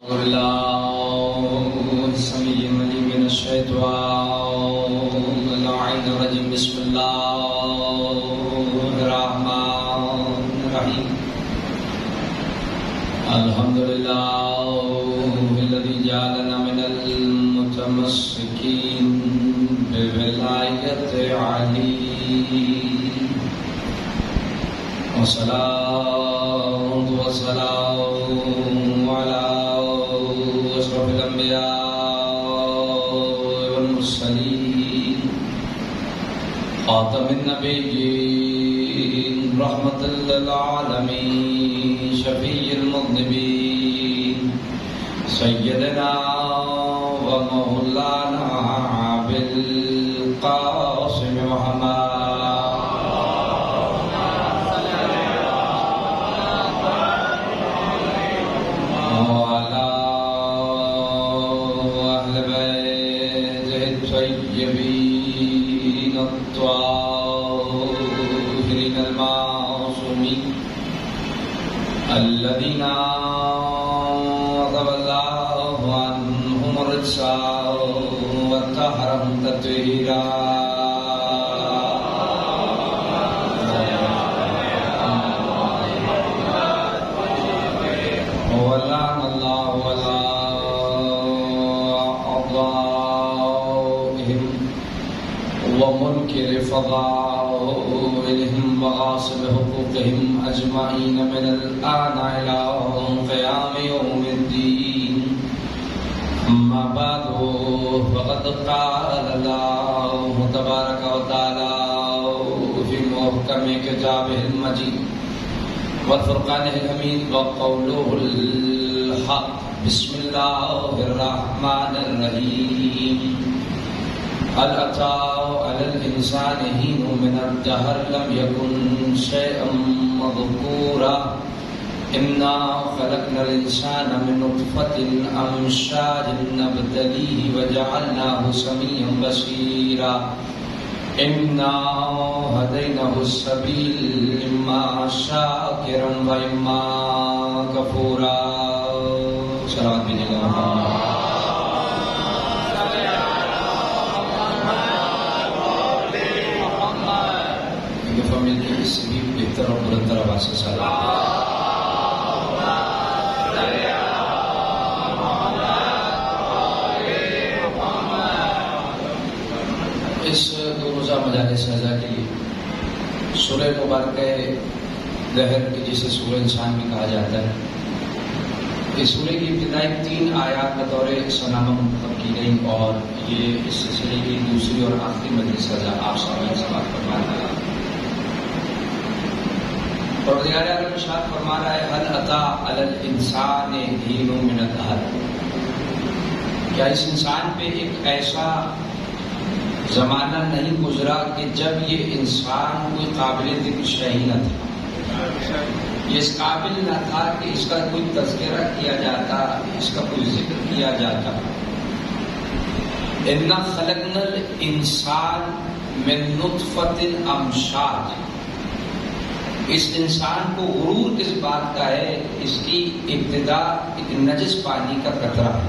الله السميع العليم من الشيطان اللعين الرجيم. بسم الله الرحمن الرحيم. الحمد لله الذي جعلنا من المتمسكين بولاية علي، والصلاة والسلام على أشرف الأنبياء والمرسلين، خاتم النبيين، رحمة للعالمين، شفيع المذنبين، سيدنا ومولانا بالقاسم محمد الذين غضب الله عنهم الرجس وطهرهم تطهيرا. ولعن الله ولا أعضائهم ومنكر فضائلهم وغاصب حقوقهم أجمعين من الآن إلى قيام يوم الدين. أما بعد فقد قال الله تبارك وتعالى في محكم كتابه المجيد وفرقانه الحميد وقوله الحق. بسم الله الرحمن الرحيم. هل أتى على الإنسان حين من الدهر لم يكن شيئا مذكورا إنا خلقنا الإنسان من نطفة أمشاج نبتليه وجعلناه سميعا بصيرا. إنا هديناه السبيل إما شاكرا وإما كفورا. صلوات بجلال سے بھی بہتر اور بلندر آواز سے سلام. اس دو روزہ مجالس رضا کے لیے سورہ مبارکہ دہر کی جسے سورہ انسان بھی کہا جاتا ہے، اس سورہ کی ابتدائی 3 آیات بطور سنامہ منتخب کی گئی اور یہ اس سلسلے کی دوسری اور آخری مجلس رضا آپ سامنے سماعت فرمانا ہے. پروردگار عالم ارشاد فرما رہا ہے هل اتى على الانسان حين من الدهر. کیا اس انسان پہ ایک ایسا زمانہ نہیں گزرا کہ جب یہ انسان کوئی قابل ذکر شے ہی نہ تھا، یہ اس قابل نہ تھا کہ اس کا کوئی تذکرہ کیا جاتا، اس کا کوئی ذکر کیا جاتا. انا خلقنا الانسان من نطفة امشاج. اس انسان کو غرور کس بات کا ہے؟ اس کی ابتدا ایک نجس پانی کا قطرہ ہے.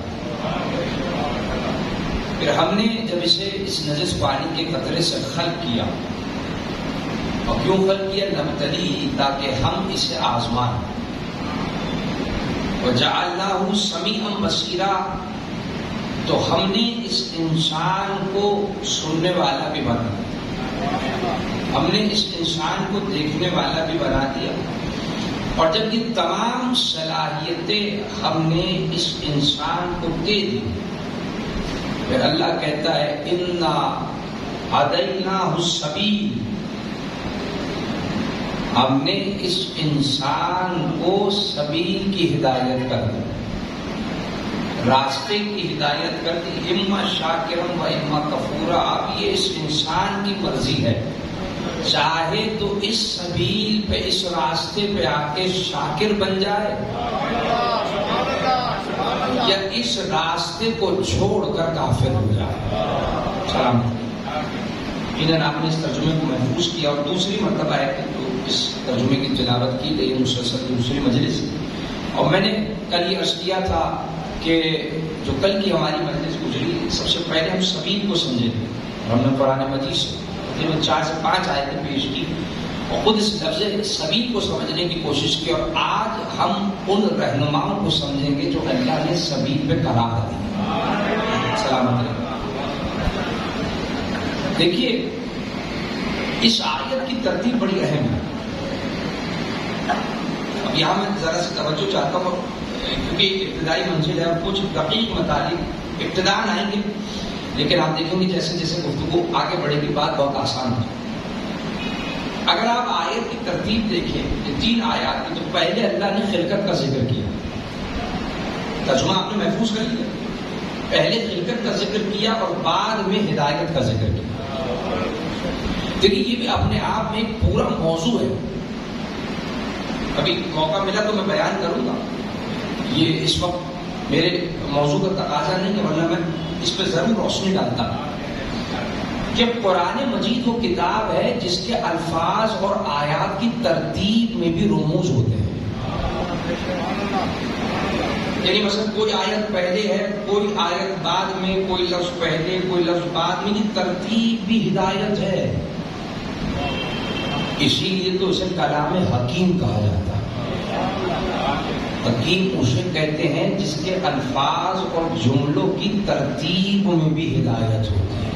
پھر ہم نے جب اسے اس نجس پانی کے قطرے سے خلق کیا، اور کیوں خلق کیا؟ نبتلی، تاکہ ہم اسے آزمائیں. وجعلناہ سمیعا بصیرا، تو ہم نے اس انسان کو سننے والا بھی بنا، ہم نے اس انسان کو دیکھنے والا بھی بنا دیا. اور جب یہ تمام صلاحیتیں ہم نے اس انسان کو دے دی، پھر اللہ کہتا ہے انا ہدیناہ السبیل، ہم نے اس انسان کو سبیل کی ہدایت کر دی، راستے کی ہدایت کر دی. اما شاکرا و اما کفورا. اب یہ اس انسان کی مرضی ہے، چاہے تو اس سبیل پہ، اس راستے پہ آ کے شاکر بن جائے، یا اس راستے کو چھوڑ کر کافر ہو جائے. سلام. انہوں نے آپ نے اس ترجمے کو محفوظ کیا، اور دوسری مرتبہ ہے کہ تو اس ترجمے کی تلاوت کی گئی مسلسل دوسری مجلس. اور میں نے کل یہ عرض کیا تھا کہ جو کل کی ہماری مجلس گزری، سب سے پہلے ہم سبیل کو سمجھیں گے. ہم نے قرآن مجید سے تقریباً 4 سے 5 آیتیں پیش کی اور خود اس لفظ سبیل کو سمجھنے کی کوشش کی، اور آج ہم ان رہنماؤں کو سمجھیں گے جو اللہ نے سبیل پہ قرار دی. سلامت رہے. دیکھیے اس آیت کی ترتیب بڑی اہم ہے. اب یہاں میں ذرا سی توجہ چاہتا ہوں کیونکہ ابتدائی منزل ہے اور کچھ دقیق مطالب ابتداء آئیں گے، لیکن آپ دیکھیں گے جیسے جیسے گفتگو آگے بڑھے گی بات بہت آسان ہے. اگر آپ آیت کی ترتیب دیکھیں یہ 3 آیات کی، تو پہلے اللہ نے خلقت کا ذکر کیا. ترجمہ آپ نے محفوظ کر لیا. پہلے خلقت کا ذکر کیا اور بعد میں ہدایت کا ذکر کیا. دیکھیے یہ بھی اپنے آپ میں ایک پورا موضوع ہے. ابھی موقع ملا تو میں بیان کروں گا. یہ اس وقت میرے موضوع کا تقاضا نہیں کہ ورنہ میں اس پہ ضرور روشنی ڈالتا کہ قرآن مجید وہ کتاب ہے جس کے الفاظ اور آیات کی ترتیب میں بھی رموز ہوتے ہیں. یعنی مثلا کوئی آیت پہلے ہے، کوئی آیت بعد میں، کوئی لفظ پہلے کوئی لفظ بعد میں، یہ ترتیب بھی ہدایت ہے. اسی لیے تو اسے کلام حکیم کہا جاتا ہے. حکیم اسے کہتے ہیں جس کے الفاظ اور جملوں کی ترتیب میں بھی ہدایت ہوتی ہے.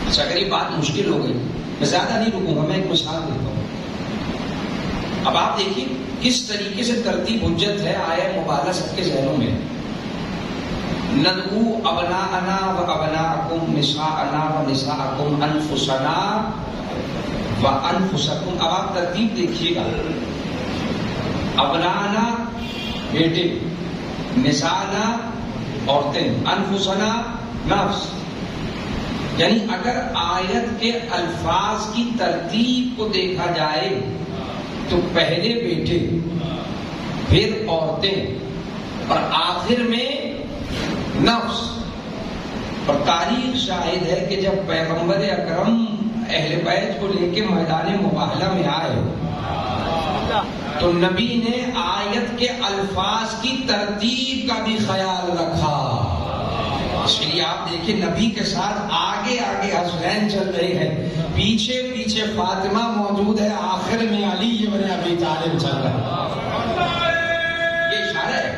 اچھا اگر یہ بات مشکل ہو گئی میں زیادہ نہیں رکوں گا، میں ایک مثال دیتا ہوں. اب آپ دیکھیے کس طریقے سے ترتیب حجت ہے. آیا مبالغہ سب کے ذہنوں میں. ندعو ابناءنا و ابناءکم نساءنا و نساءکم انفسنا و انفسکم. اب آپ ترتیب دیکھیے گا. ابنانا بیٹے، نساءنا عورتیں، انفسنا نفس. یعنی اگر آیت کے الفاظ کی ترتیب کو دیکھا جائے تو پہلے بیٹے، پھر عورتیں اور آخر میں نفس. اور تاریخ شاہد ہے کہ جب پیغمبر اکرم اہل بیت کو لے کے میدان مباہلہ میں آئے تو نبی نے آیت کے الفاظ کی ترتیب کا بھی خیال رکھا. اس لیے آپ دیکھیں نبی کے ساتھ آگے آگے حسنین چل رہے ہیں، پیچھے پیچھے فاطمہ موجود ہے، آخر میں علی ابن ابی طالب چل رہا ہے. یہ اشارہ ہے،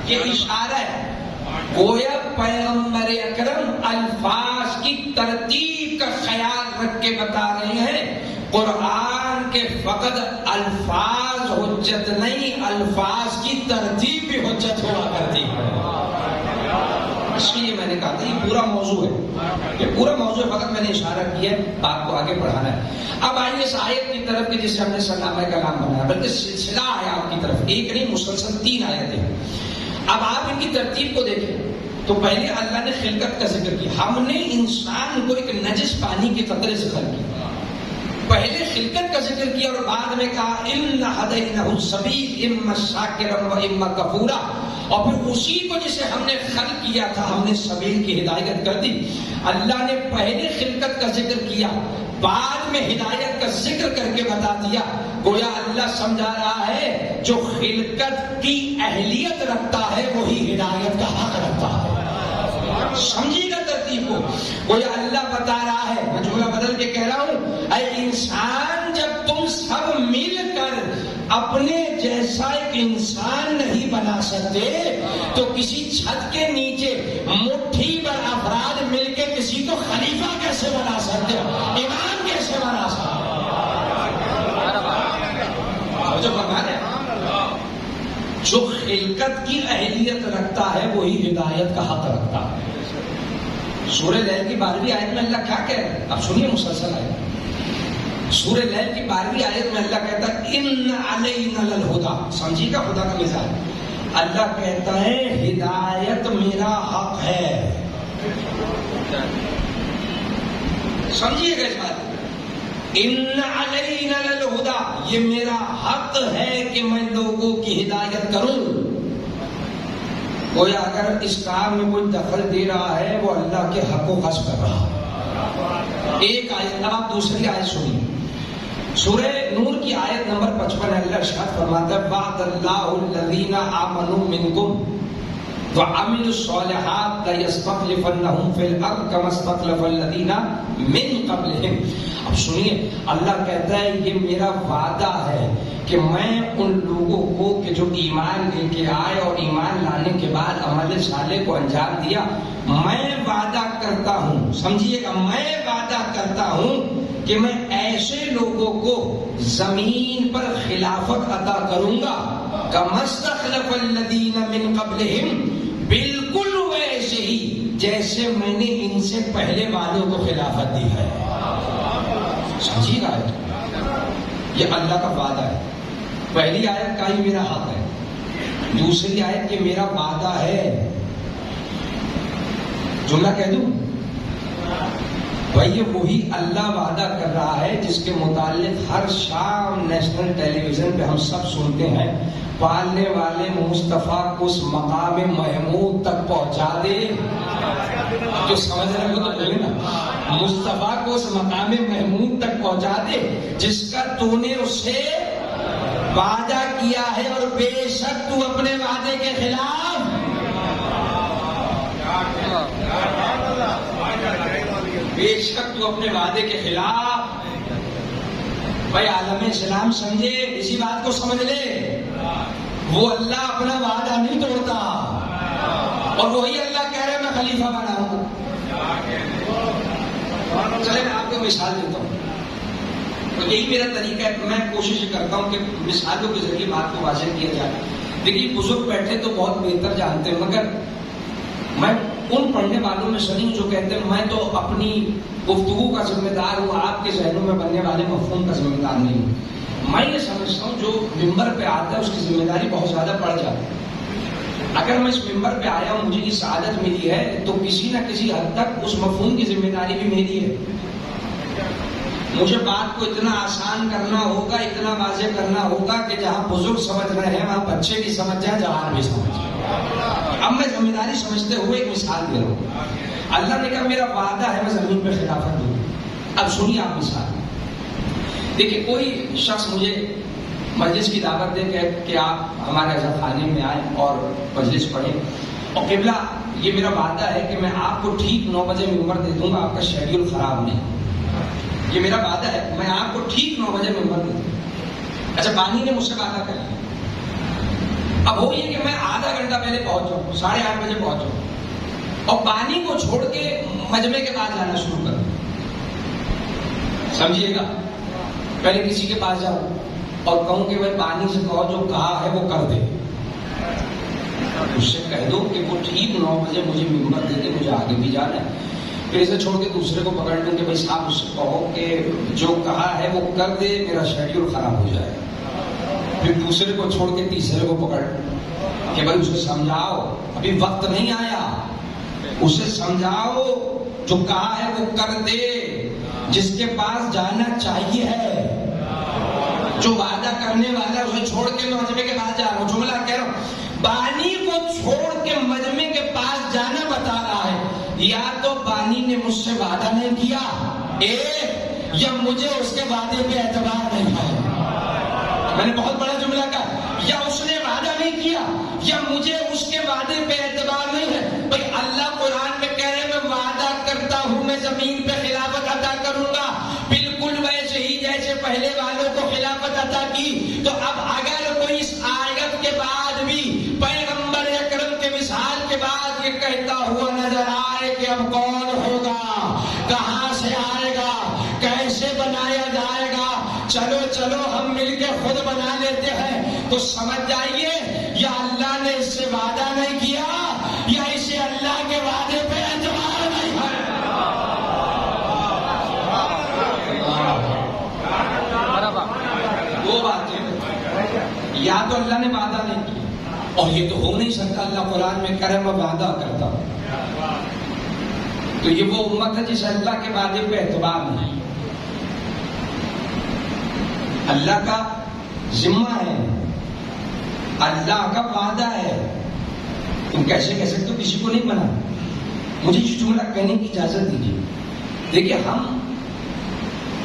یہ اشارہ ہے. گویا پیغمبر اکرم الفاظ کی ترتیب کا خیال رکھ کے بتا رہے ہیں قرآن کے فقط الفاظ حجت نہیں، الفاظ کی ترتیب بھی حجت ہوا کرتی ہے. اس لیے میں نے کہا تھا یہ پورا موضوع ہے، یہ پورا موضوع ہے، فقط میں نے اشارہ کیا ہے، بات کو آگے بڑھانا ہے. اب آئیے اس آیت کی طرف کہ جسے ہم نے سلامہ کلام بنایا، بلکہ سلسلہ آیات کی طرف، ایک نہیں مسلسل 3 آیتیں. اب آپ ان کی ترتیب کو دیکھیں تو پہلے اللہ نے خلقت کا ذکر کیا. ہم نے انسان کو ایک نجس پانی کے قطرے سے خلق کیا. پہلے خلقت کا ذکر کیا اور بعد میں کہا اِنَّ هَدَيْنَهُ السَّبِيلَ إِمَّا شَاكِرًا وَإِمَّا كَفُورًا. اور پھر اسی کو جسے ہم نے خلق کیا تھا ہم نے سبیل کی ہدایت کر دی. اللہ نے پہلے خلقت کا ذکر کیا، بعد میں ہدایت کا ذکر کر کے بتا دیا. گویا اللہ سمجھا رہا ہے جو خلقت کی اہلیت رکھتا ہے وہی ہدایت کا حق رکھتا ہے. سمجھیے گا ترتیب کو. گویا اللہ بتا رہا ہے، میں جملہ بدل کے کہہ رہا ہوں، اے انسان جب تم سب مل کر اپنے جیسا ایک انسان نہیں بنا سکتے تو کسی چھت کے نیچے مٹھی بھر افراد مل کے کسی کو خلیفہ کیسے بنا سکتے ہو، امام کیسے بنا سکتے ہو؟ جو فرمان ہے جو خلقت کی اہلیت رکھتا ہے وہی ہدایت کا حق رکھتا ہے. سورہ لیل کی 12ویں آیت میں اللہ کیا کہہ رہا ہے؟ اب سنیے مسلسل آیت. سورہ لیل کی 12ویں آیت میں اللہ کہتا ہے ان علینا للہدی. سمجھیے گا خدا کا مزاج. اللہ کہتا ہے ہدایت میرا حق ہے. سمجھیے گا اس بات. ان علینا للہدی، یہ میرا حق ہے کہ میں لوگوں کی ہدایت کروں. گویا اگر اس کام میں کوئی دخل دے رہا ہے وہ اللہ کے حق و غصب کر رہا ہے. ایک آیت. اب آپ دوسری آیت سنیے. سورہ نور کی آیت نمبر 55 اللہ ارشاد فرماتا ہے وعد اللہ الذین آمنوا منکم وعملوا الصالحات لیستخلفنہم فی الارض کما استخلف الذین من قبلہم. اب سنیے اللہ کہتا ہے یہ میرا وعدہ ہے کہ میں ان لوگوں کو کہ جو ایمان لے کے آئے اور ایمان لانے کے بعد عمل صالح کو انجام دیا، میں وعدہ کرتا ہوں، سمجھیے گا، میں وعدہ کرتا ہوں کہ میں ایسے لوگوں کو زمین پر خلافت عطا کروں گا کما استخلف الذین من قبلہم، بالکل ویسے ہی جیسے میں نے ان سے پہلے والوں کو خلافت دی ہے. سمجھیے گا یہ اللہ کا وعدہ ہے. پہلی آیت کا ہی میرا حق ہے، دوسری آیت یہ میرا وعدہ ہے. جملہ کہہ دوں بھائی، یہ وہی اللہ وعدہ کر رہا ہے جس کے متعلق ہر شام نیشنل ٹیلی ویژن پہ ہم سب سنتے ہیں، پالنے والے مصطفیٰ کو اس مقام محمود تک پہنچا دے. جو سمجھ رہے ہو تو بولے نا، مصطفیٰ کو اس مقام محمود تک پہنچا دے جس کا تو نے اس سے وعدہ کیا ہے، اور بے شک تو اپنے وعدے کے خلاف بے شک تو اپنے وعدے کے خلاف. بھائی عالم اسلام سمجھے، اسی بات کو سمجھ لے، وہ اللہ اپنا وعدہ نہیں توڑتا، اور وہی اللہ کہہ رہے میں خلیفہ بناؤں گا. چلے میں آپ کو مثال دیتا ہوں، تو یہی میرا طریقہ ہے، میں کوشش کرتا ہوں کہ مثالوں کے ذریعے بات کو واضح کیا جائے. دیکھیے بزرگ بیٹھے تو بہت بہتر جانتے ہیں، مگر میں ان پڑھنے والوں میں سے نہیں جو کہتے ہیں میں تو اپنی گفتگو کا ذمہ دار ہوں، آپ کے ذہنوں میں بننے والے مفہوم کا ذمہ دار نہیں ہوں. میں یہ سمجھتا ہوں جو ممبر پہ آتا ہے اس کی ذمہ داری بہت زیادہ بڑھ جاتی ہے. اگر میں اس ممبر پہ آیا ہوں، مجھے یہ سعادت ملی ہے، تو کسی نہ کسی حد تک اس مفہوم کی ذمہ داری بھی میری ہے. مجھے بات کو اتنا آسان کرنا ہوگا، اتنا واضح کرنا ہوگا کہ جہاں بزرگ سمجھ رہے ہیں وہاں بچے بھی سمجھ جائیں، جوان بھی سمجھ جائیں. اب میں ذمہ داری سمجھتے ہوئے ایک مثال دے رہا ہوں. اللہ نے کہا میرا وعدہ ہے میں زمین پہ خلافت دوں. اب سنیے آپ مثال. دیکھیے کوئی شخص مجھے مجلس کی دعوت دے کہ آپ ہمارے عزا خانے میں آئیں اور مجلس پڑھیں، اور قبلہ یہ میرا وعدہ ہے کہ میں آپ کو ٹھیک 9 بجے ممبر دے دوں گا، آپ کا شیڈیول خراب نہیں. یہ میرا وعدہ ہے، میں آپ کو ٹھیک 9 بجے ممبر دے دوں. اچھا بانی نے مجھ سے وعدہ کر لیا. اب وہ یہ کہ میں آدھا گھنٹہ پہلے پہنچوں، 8:30 بجے پہنچوں، اور پانی کو چھوڑ کے مجمع کے پاس جانا شروع کر دوں. سمجھیے گا، پہلے کسی کے پاس جاؤں اور کہوں کہ بھائی پانی سے کہو جو کہا ہے وہ کر دے. اس سے کہہ دو کہ وہ ٹھیک 9 بجے مجھے ممبر دے دے، مجھے آگے بھی جانا ہے. پھر اسے چھوڑ کے دوسرے کو پکڑ لوں کہ بھائی صاحب اس سے کہو کہ جو کہا ہے وہ کر دے، میرا شیڈیول خراب ہو جائے. پھر دوسرے کو چھوڑ کے تیسرے کو پکڑ کہ بھائی اسے سمجھاؤ، ابھی وقت نہیں آیا، اسے سمجھاؤ، جو کہا ہے وہ کر دے، جس کے پاس جانا چاہیے ہے، جو وعدہ کرنے والا ہے اسے چھوڑ کے میں مجمع کے پاس جا رہا ہوں. جملہ کہہ رہا ہوں، بانی کو چھوڑ کے مجمع کے پاس جانا بتا رہا ہے. یا تو بانی نے مجھ سے وعدہ نہیں کیا، یا مجھے اس کے وعدے پہ اعتبار نہیں ہے. میں نے بہت بڑا جملہ کہا، یا اس نے وعدہ نہیں کیا یا مجھے اس کے وعدے پہ اعتبار نہیں ہے. بھائی اللہ قرآن میں کہہ رہے میں وعدہ کرتا ہوں میں زمین پہ خلافت عطا کروں گا، بالکل ویسے ہی جیسے پہلے والوں کو خلافت عطا کی. تو اب اگر کوئی اس آیت کے بعد بھی پیغمبر اکرم کے مثال کے بعد یہ کہتا ہوا نظر آئے کہ اب کون ہوگا، کہاں سے آئے گا، کیسے بنایا جائے گا، چلو چلو ہم مل کے خود بنا لیتے ہیں، تو سمجھ جائیے یا اللہ نے اس سے وعدہ نہیں کیا یا اسے اللہ کے وعدے پہ اعتبار نہیں ہے. دو باتیں، یا تو اللہ نے وعدہ نہیں کیا، اور یہ تو ہو نہیں سکتا اللہ قرآن میں کرے میں وعدہ کرتا ہوں. تو یہ وہ امت ہے جسے اللہ کے وعدے پہ اعتبار نہیں. اللہ کا ذمہ ہے، اللہ کا وعدہ ہے، تم کیسے کہہ سکتے ہو کسی کو نہیں بنا. مجھے یہ جملہ کہنے کی اجازت دیجیے. دیکھیے ہم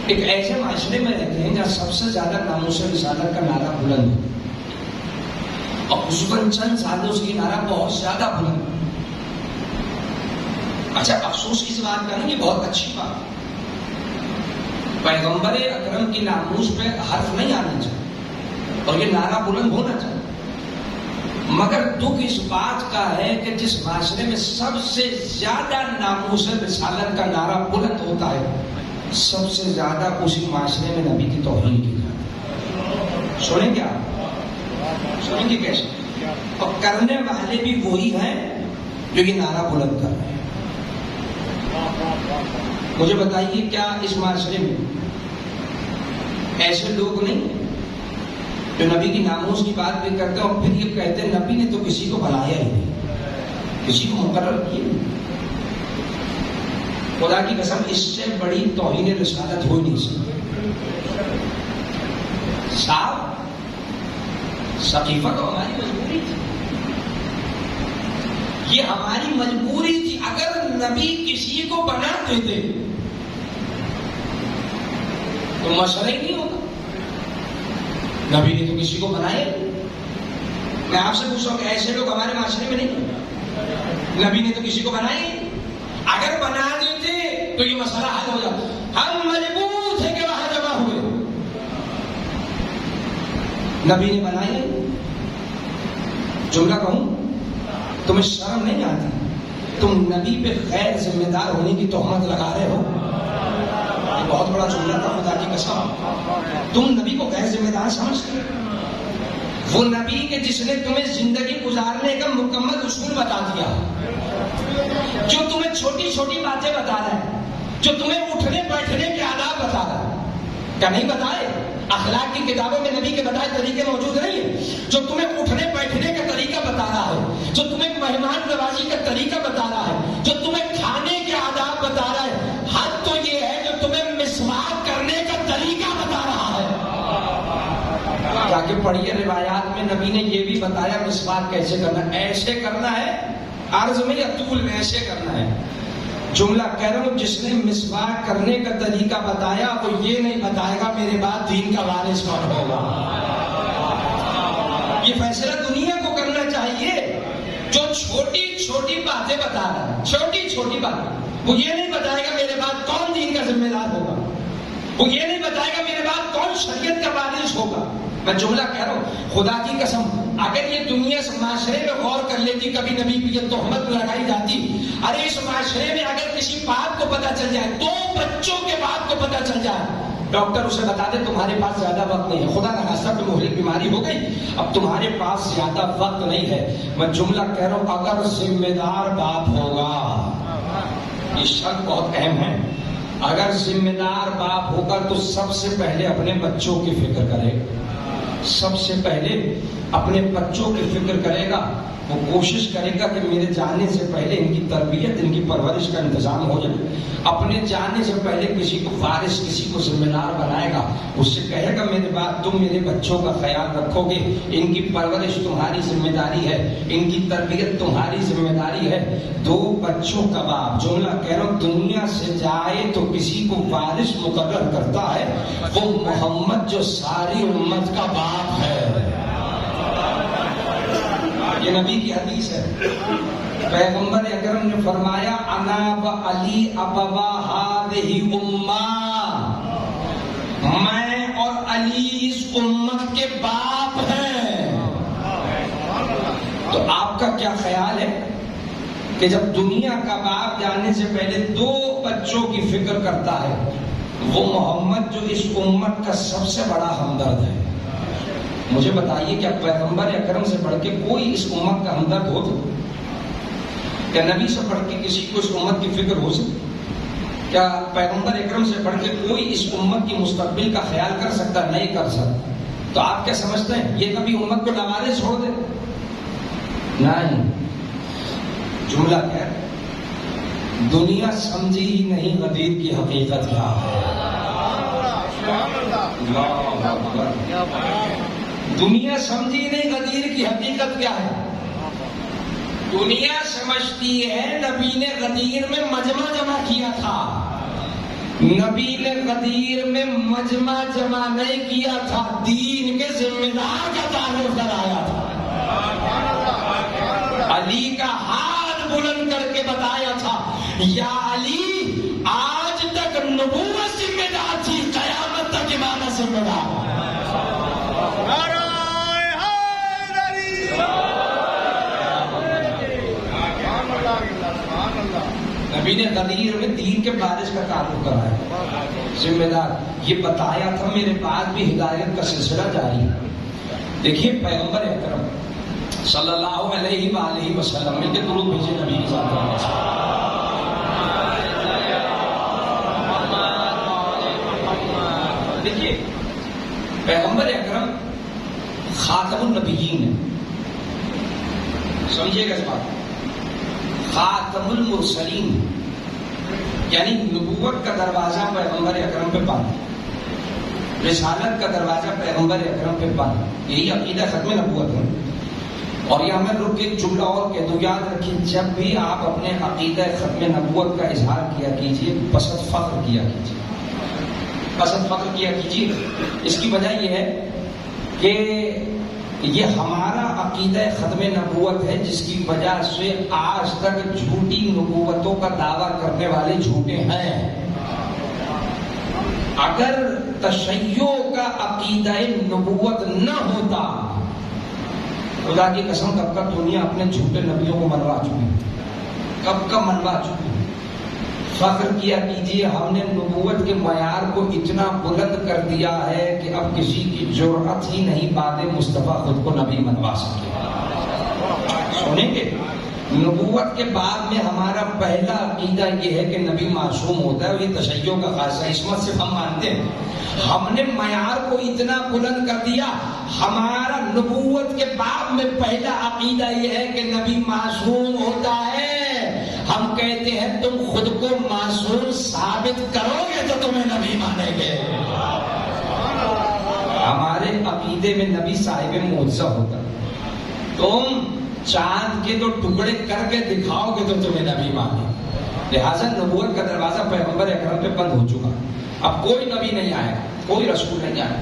ایک ایسے معاشرے میں رہتے ہیں جہاں سب سے زیادہ ناموس رسالت کا نعرہ بلند ہے، اور خصوصاً چند سالوں سے یہ نعرہ بہت زیادہ بلند ہے۔ اچھا، افسوس اس بات کا نہیں، یہ بہت اچھی بات ہے، پیغمبر اکرم کی ناموس پہ حرف نہیں آنا چاہیے اور یہ نعرہ بلند ہونا چاہیے، مگر دکھ اس بات کا ہے کہ جس معاشرے میں سب سے زیادہ ناموس رسالت کا نعرہ بلند ہوتا ہے، سب سے زیادہ اسی معاشرے میں نبی کی توہین کی جاتی ہے۔ سنیں کیا؟ سنیں گے کیسے؟ اور کرنے والے بھی وہی ہیں جو یہ نعرہ بلند کر رہے ہیں۔ مجھے بتائیے، کیا اس معاشرے میں ایسے لوگ نہیں جو نبی کی ناموس کی بات بھی کرتے ہیں اور پھر یہ کہتے ہیں نبی نے تو کسی کو بنایا ہی نہیں، کسی کو مقرر کیا نہیں؟ خدا کی قسم، اس سے بڑی توہین رسالت ہو ہی نہیں سکتی۔ صاحب سقیفہ تو ہماری مجبوری تھی، یہ ہماری مجبوری تھی۔ اگر نبی کسی کو بنا دیتے تو مسئلہ ہی نہیں ہوتا، نبی نے تو کسی کو بنایا۔ میں آپ سے پوچھ رہا ہوں کہ ایسے لوگ ہمارے معاشرے میں نہیں؟ نبی نے تو کسی کو بنایا ہی، اگر بنا دیتے تو یہ مسئلہ حل ہو جاتا۔ ہم مجبور تھے کہ وہاں جمع ہوئے، نبی نے بنایا۔ جملہ کہوں، تمہیں شرم نہیں آتی؟ تم نبی پہ غیر ذمہ دار ہونے کی تہمت لگا رہے ہو۔ یہ بہت بڑا جملہ تھا، خدا کی قسم۔ تم نبی کو غیر ذمہ دار سمجھتے؟ وہ نبی کہ جس نے تمہیں زندگی گزارنے کا مکمل اصول بتا دیا، جو تمہیں چھوٹی چھوٹی باتیں بتا رہا ہے، جو تمہیں اٹھنے بیٹھنے کے آداب بتا رہا ہے، کیا نہیں بتائے؟ اخلاق کی کتابوں میں نبی کے بتائے طریقے موجود نہیں ہیں؟ جو تمہیں اٹھنے بیٹھنے کا طریقہ بتا رہا ہے، جو تمہیں مہمان نوازی کا طریقہ بتا رہا ہے، جو تمہیں کھانے کے آداب بتا رہا ہے، حد تو یہ ہے جو تمہیں مسواک کرنے کا طریقہ بتا رہا ہے۔ تاکہ پڑھیے روایات میں نبی نے یہ بھی بتایا مسواک کیسے کرنا ہے۔ ایسے کرنا ہے عرض میں یا طول میں؟ ایسے کرنا ہے۔ جملہ کہہ رہا ہوں، جس نے مسواک کرنے کا طریقہ بتایا وہ یہ نہیں بتائے گا میرے بعد دین کا وارث کون ہوگا۔ یہ فیصلہ دنیا کو کرنا چاہیے۔ جو چھوٹی چھوٹی باتیں بتا رہا ہے، چھوٹی چھوٹی باتیں، وہ یہ نہیں بتائے گا میرے بعد کون دین کا ذمہ دار ہوگا، وہ یہ نہیں بتائے گا میرے بعد کون شریعت کا وارث ہوگا۔ میں جملہ کہہ رہا ہوں، خدا کی قسم، اگر یہ دنیا اس معاشرے میں غور کر لیتی، کبھی نبی پہ یہ تہمت لگائی جاتی، ارے اس معاشرے میں اگر کسی باپ کو پتہ چل جائے، 2 بچوں کے باپ کو پتہ چل جائے، ڈاکٹر اسے بتا دے تمہارے پاس زیادہ وقت نہیں ہے، خدا نخواستہ کوئی مہلک بیماری ہو گئی، اب تمہارے پاس زیادہ وقت نہیں ہے۔ میں جملہ کہہ رہا ہوں، اگر ذمہ دار باپ ہوگا، یہ شرط بہت اہم ہے، اگر ذمہ دار باپ ہوگا تو سب سے پہلے اپنے بچوں کی فکر کرے گا، سب سے پہلے اپنے بچوں کی فکر کرے گا۔ وہ کوشش کرے گا کہ میرے جانے سے پہلے ان کی تربیت، ان کی پرورش کا انتظام ہو جائے۔ اپنے جانے سے پہلے کسی کو وارث، کسی کو ذمہ دار بنائے گا، اس سے کہے گا میرے بعد تم میرے بچوں کا خیال رکھو گے، ان کی پرورش تمہاری ذمہ داری ہے، ان کی تربیت تمہاری ذمہ داری ہے۔ 2 بچوں کا باپ، جملہ کہہ رہا ہوں، دنیا سے جائے تو کسی کو وارث مقرر کرتا ہے، وہ محمد جو ساری امت کا باپ ہے۔ یہ نبی کی حدیث ہے، پیغمبر اکرم نے فرمایا انا و علی ابوا ہذہ امہ، میں اور علی اس امت کے باپ ہیں۔ تو آپ کا کیا خیال ہے کہ جب دنیا کا باپ جانے سے پہلے 2 بچوں کی فکر کرتا ہے، وہ محمد جو اس امت کا سب سے بڑا ہمدرد ہے، مجھے بتائیے کیا پیغمبر اکرم سے بڑھ کے کوئی اس امت کا ہمدرد ہو تو؟ کیا نبی سے بڑھ کے کسی کو اس امت کی فکر ہو سکتی؟ کیا پیغمبر اکرم سے بڑھ کے کوئی اس امت کی مستقبل کا خیال کر سکتا؟ نہیں کر سکتا۔ تو آپ کیا سمجھتے ہیں یہ کبھی امت کو نوارے چھوڑ دے؟ نہیں۔ جملہ کیا ہے؟ دنیا سمجھی ہی نہیں غدیر کی حقیقت کیا ہے۔ دنیا سمجھی نہیں غدیر کی حقیقت کیا ہے۔ دنیا سمجھتی ہے نبی نے غدیر میں مجمع جمع کیا تھا، نبی نے غدیر میں مجمع جمع نہیں کیا تھا، دین کے ذمہ دار کا تعارف کرایا تھا، علی کا ہاتھ بلند کر کے بتایا تھا یا علی آج تک نبوت ذمہ دار تھی، قیامت تک امامت ذمہ دار۔ نبی نے غدیر میں دین کے بارش کا تعلق کرایا، ذمہ دار یہ بتایا تھا، میرے بعد بھی ہدایت کا سلسلہ جاری ہے۔ دیکھیے پیغمبر اکرم صلی اللہ علیہ وآلہ وسلم میں کہ درود بھیجے نبی کے ساتھ۔ دیکھیے پیغمبر اکرم خاتم النبیین ہے، سمجھیے گا اس بات، خاتم المرسلین، یعنی نبوت کا دروازہ پیغمبر اکرم پہ بند، رسالت کا دروازہ پیغمبر اکرم پہ بند، یہی عقیدہ ختم نبوت ہے۔ اور یہاں میں رک کے ایک جملہ اور کہہ دوں، یاد رکھیں جب بھی آپ اپنے عقیدہ ختم نبوت کا اظہار کیا کیجیے، بسط فخر کیا کیجیے، بسط فخر کیا کیجیے۔ اس کی وجہ یہ ہے کہ یہ ہمارا عقیدہ ختم نبوت ہے، جس کی وجہ سے آج تک جھوٹی نبوتوں کا دعویٰ کرنے والے جھوٹے ہیں۔ اگر تشیع کا عقیدہ نبوت نہ ہوتا، خدا کی قسم کب کا دنیا اپنے جھوٹے نبیوں کو منوا چکی، کب کا منوا چکی۔ فخر کیا کیجیے، ہم نے نبوت کے معیار کو اتنا بلند کر دیا ہے کہ اب کسی کی جرأت ہی نہیں بعد مصطفیٰ خود کو نبی منوا سکے۔ سنیں گے، نبوت کے بعد میں ہمارا پہلا عقیدہ یہ ہے کہ نبی معصوم ہوتا ہے، اور یہ تشیع کا خاصہ عصمت صرف ہم مانتے ہیں۔ ہم نے معیار کو اتنا بلند کر دیا، ہمارا نبوت کے بعد میں پہلا عقیدہ یہ ہے کہ نبی معصوم ہوتا ہے۔ ہم کہتے ہیں تم خود کو معصوم ثابت کرو گے تو تمہیں نبی مانیں گے۔ ہمارے عقیدے میں نبی صاحب معجزہ ہوتا، تم چاند کے تو ٹکڑے کر کے دکھاؤ گے تو تمہیں نبی مانیں۔ لہٰذا نبوت کا دروازہ پیغمبر اکرم پہ بند ہو چکا، اب کوئی نبی نہیں آیا، کوئی رسول نہیں آیا۔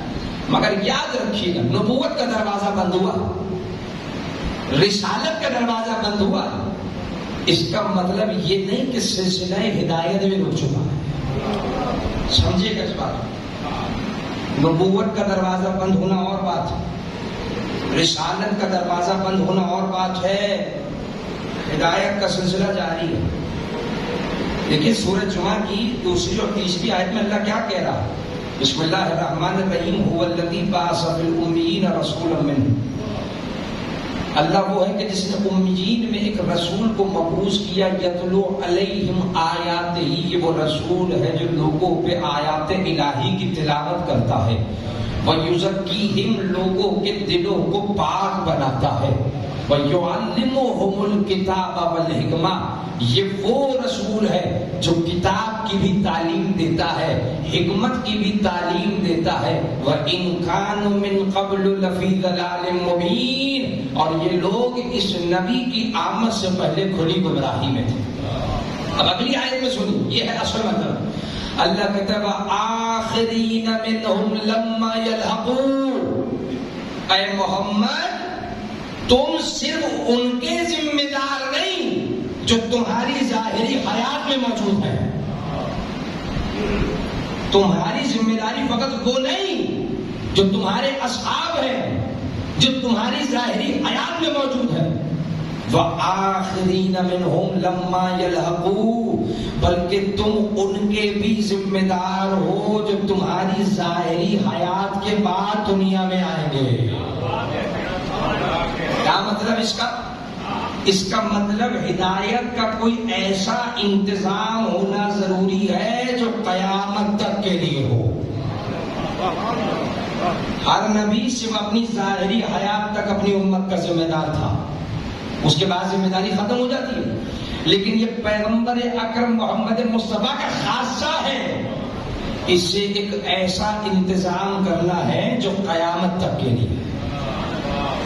مگر یاد رکھیے گا، نبوت کا دروازہ بند ہوا، رسالت کا دروازہ بند ہوا، اس کا مطلب یہ نہیں کہ سلسلہ ہدایت میں رک چکا ہے۔ سمجھے گا اس بات، نبوت کا دروازہ بند ہونا اور بات ہے، رسالت کا دروازہ بند ہونا اور بات ہے، ہدایت کا سلسلہ جاری ہے۔ دیکھیں سورۃ جمعہ کی دوسری اور تیسری آیت میں اللہ کیا کہہ رہا ہے؟ بسم اللہ الرحمن الرحیم، هو الذی بعث فی الامیین رسولا منہم۔ اللہ وہ ہے کہ جس نے امیین میں ایک رسول کو مبعوث کیا، یتلو علیہم آیات ہی، یہ وہ رسول ہے جو لوگوں پہ آیات الہی کی تلاوت کرتا ہے، وَيُزَكِّيهِمْ لوگوں کے دلوں کو پاک بناتا ہے، وَيُعَلِّمُهُمُ الْكِتَابَ وَالْحِكْمَةَ، یہ وہ رسول ہے جو کتاب کی بھی تعلیم دیتا ہے، حکمت کی بھی تعلیم دیتا ہے، وَإِن كَانُوا مِن قَبْلُ لَفِي ضَلَالٍ مُبِينٍ، اور یہ لوگ اس نبی کی آمد سے پہلے کھلی گمراہی میں تھے۔ اب اگلی آیت میں سنیں، یہ ہے اصل مطلب۔ اللہ کہتا ہے وَآخِرِينَ مِنْهُمْ لَمَّا يَلْحَقُونَ، اے محمد تم صرف ان کے ذمہ دار نہیں جو تمہاری ظاہری حیات میں موجود ہیں، تمہاری ذمہ داری فقط وہ نہیں جو تمہارے اصحاب ہیں، جو تمہاری ظاہری حیات میں موجود ہے، وَآخِرِينَ مِنْهُمْ لَمَّا يَلْحَقُونَ، بلکہ تم ان کے بھی ذمہ دار ہو جو تمہاری ظاہری حیات کے بعد دنیا میں آئیں گے۔ کیا مطلب اس کا؟ اس کا مطلب ہدایت کا کوئی ایسا انتظام ہونا ضروری ہے جو قیامت تک کے لیے ہو۔ ہر نبی صرف اپنی ظاہری حیات تک اپنی امت کا ذمہ دار تھا، اس کے بعد ذمہ داری ختم ہو جاتی ہے، لیکن یہ پیغمبر اکرم محمد مصطفیٰ کا خاصہ ہے، اس سے ایک ایسا انتظام کرنا ہے جو قیامت تک کے لیے،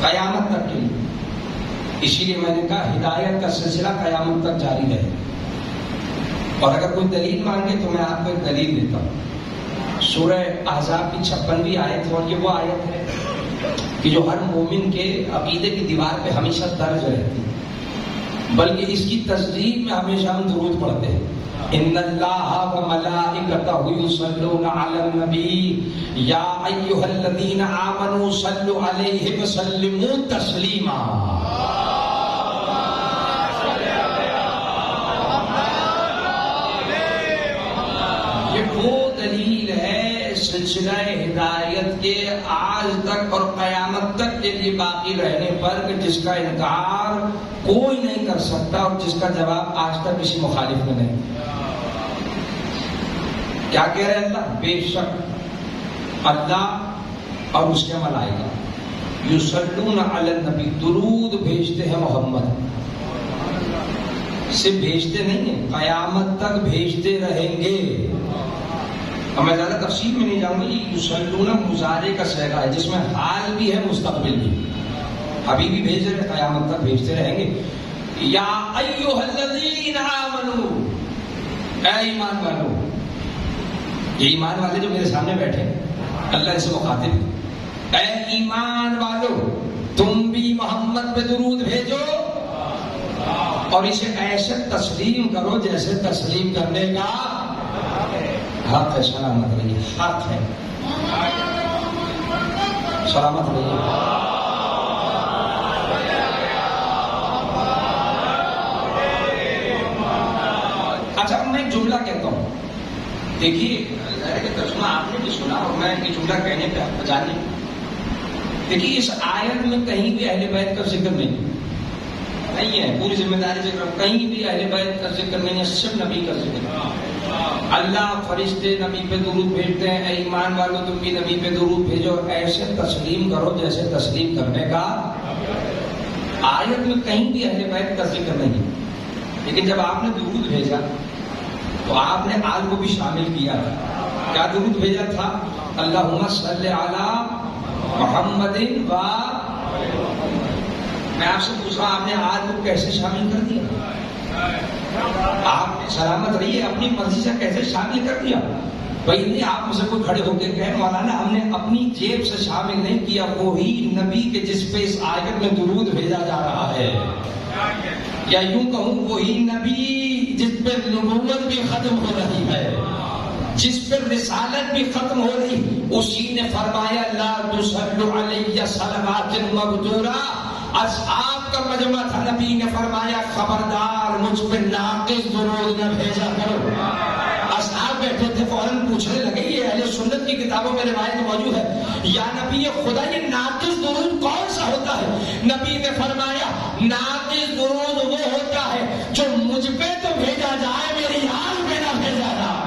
قیامت تک کے لیے۔ اسی لیے میں نے کہا ہدایت کا سلسلہ قیامت تک جاری رہے، اور اگر کوئی دلیل مانگے تو میں آپ کو ایک دلیل دیتا ہوں. سورہ احزاب کی 56ویں آیت ہے، اور یہ وہ آیت ہے کہ جو ہر مومن کے عقیدے کی دیوار پہ ہمیشہ درج رہتی ہے، بلکہ اس کی تصدیق میں ہمیشہ ہم درود پڑھتے ہیں. ان اللہ وملائکتہ یصلون علی النبی یا ایھا الذین آمنوا صلوا علیہ وسلموا تسلیما. یہ وہ دلیل ہے سلسلہ ہدایت کے آج تک اور قیامت تک کے لیے باقی رہنے پر کہ جس کا انکار کوئی نہیں کر سکتا اور جس کا جواب آج تک کسی مخالف میں نہیں. کیا کہہ رہے اللہ؟ بے شک اللہ اور اس کے ملائکہ یصلون علی النبی، درود بھیجتے ہیں محمد. صرف بھیجتے نہیں ہیں، قیامت تک بھیجتے رہیں گے. اب میں زیادہ تفصیل میں نہیں جاؤں گی. یصلون مضارع کا صیغہ ہے جس میں حال بھی ہے مستقبل بھی. ابھی بھی بھیج رہے، قیامت تک بھیجتے رہیں گے. یا ایھا الذین آمنوا، اے ایمان والو. یہ ایمان والے جو میرے سامنے بیٹھے اللہ اسے مخاطب ہے. اے ایمان والو تم بھی محمد پہ درود بھیجو اور اسے ایسے تسلیم کرو جیسے تسلیم کرنے کا حق ہے. سلامت رہیے، حق ہے. سلامت رہیے. اچھا میں ایک جملہ کہتا ہوں، دیکھیے ترجمہ آپ نے بھی سنا اور میں یہ جملہ کہنے پہ جانے. دیکھیے اس آیت میں کہیں بھی اہل بیت کا ذکر نہیں ہے. پوری ذمہ داری سے کہیں بھی اہل بیت کا ذکر نہیں ہے، صرف نبی کا ذکر ہے. اللہ فرشتے نبی پہ درود بھیجتے ہیں. اے ایمان والو تم بھی نبی پہ درود بھیجو، ایسے تسلیم کرو جیسے تسلیم کرنے کا. آیت میں کہیں بھی اہل بیت کا ذکر نہیں. لیکن جب آپ نے درود بھیجا تو آپ نے آل کو بھی شامل کیا تھا. کیا درود بھیجا تھا؟ اللہم صلی علی محمد و. میں آپ سے پوچھ رہا ہوں آپ نے آل کو کیسے شامل کر دیا؟ آپ نے سلامت رہیے اپنی مرضی سے کیسے شامل کر دیا؟ بھائی نہیں آپ مجھ سے کوئی کھڑے ہو کے کہیں مولانا ہم نے اپنی جیب سے شامل نہیں کیا، وہی نبی کے جس پہ اس آیت میں درود بھیجا جا رہا ہے. یا یوں کہوں وہی نبی جس پہ نبوت بھی ختم ہو رہی ہے، جس پر رسالت بھی ختم ہو رہی، اسی نے فرمایا لا تصلوا علی صلوات مبتورہ. اصحاب کا مجمع تھا، نبی نے فرمایا خبردار مجھ پہ ناقص درود نہ بھیجا کرو. اصحاب بیٹھے تھے فوراً پوچھنے لگے، یہ اہل سنت کی کتابوں میں روایت موجود ہے، یا نبی خدا یہ ناقص درود کون سا ہوتا ہے؟ نبی نے فرمایا ناقص درود وہ ہوتا ہے جو مجھ پہ تو بھیجا جائے میری آل پہ نہ بھیجا جائے.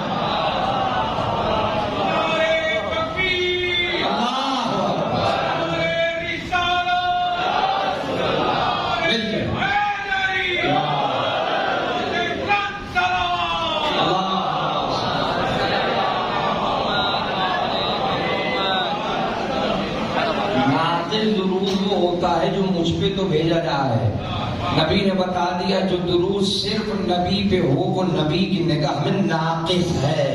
ہے جو مجھ پہ تو بھیجا جا ہے. نبی نے بتا دیا جو درود صرف نبی پہ ہو وہ نبی کی نگاہ میں ناقص ہے.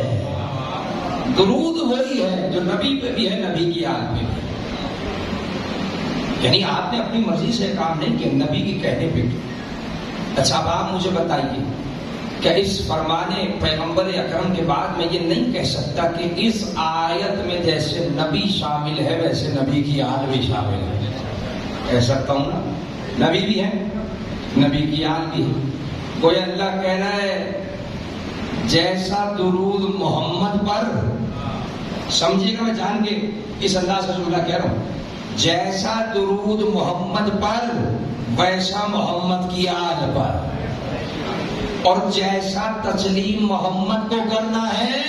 درود وہی ہے جو نبی پہ بھی ہے نبی کی آل پہ بھی. یعنی آپ نے اپنی مرضی سے کام نہیں کیا، نبی کی کہنے پہ کیا. اچھا اب آپ مجھے بتائیے کیا اس فرمان پیغمبر اکرم کے بعد میں یہ نہیں کہہ سکتا کہ اس آیت میں جیسے نبی شامل ہے ویسے نبی کی آل بھی شامل ہے؟ کہہ سکتا ہوں نا. نبی بھی ہے، نبی کی آل بھی ہے. گویا اللہ کہہ رہا ہے جیسا درود محمد پر، سمجھیے گا میں جان کے اس انداز سے جملہ کہہ رہا ہوں، جیسا درود محمد پر ویسا محمد کی آل پر، اور جیسا تسلیم محمد کو کرنا ہے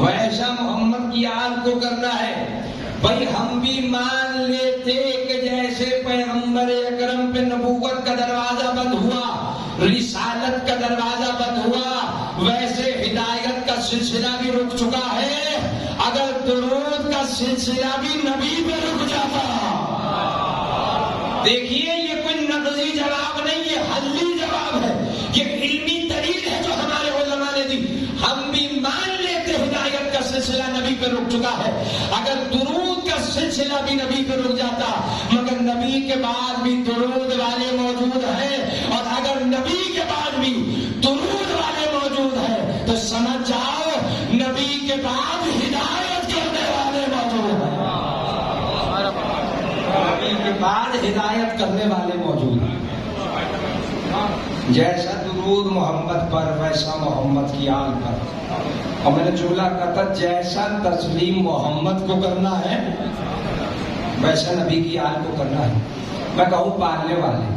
ویسا محمد کی آل کو کرنا ہے. بھائی ہم بھی مان لیتے کہ جیسے پیغمبر اکرم پہ نبوت کا دروازہ بند ہوا، رسالت کا دروازہ بند ہوا، ویسے ہدایت کا سلسلہ بھی رک چکا ہے. اگر درود کا سلسلہ بھی نبی پہ رک جاتا. دیکھیے یہ کوئی نقضی جواب نہیں، یہ حلی جواب ہے، یہ علمی دلیل ہے چکا ہے. اگر درود کا سلسلہ بھی نبی پہ رک جاتا مگر نبی کے بعد بھی درود والے موجود ہیں, اور اگر نبی کے بعد بھی درود والے موجود ہیں تو سمجھ جاؤ نبی کے بعد ہدایت کرنے والے موجود ہیں. نبی کے بعد ہدایت کرنے والے موجود ہیں. جیسا درود محمد پر ویسا محمد کی آل پر. اور میں نے جملہ کہا تھا جیسا تسلیم محمد کو کرنا ہے ویسا نبی کی آل کو کرنا ہے. میں کہوں پالنے والے,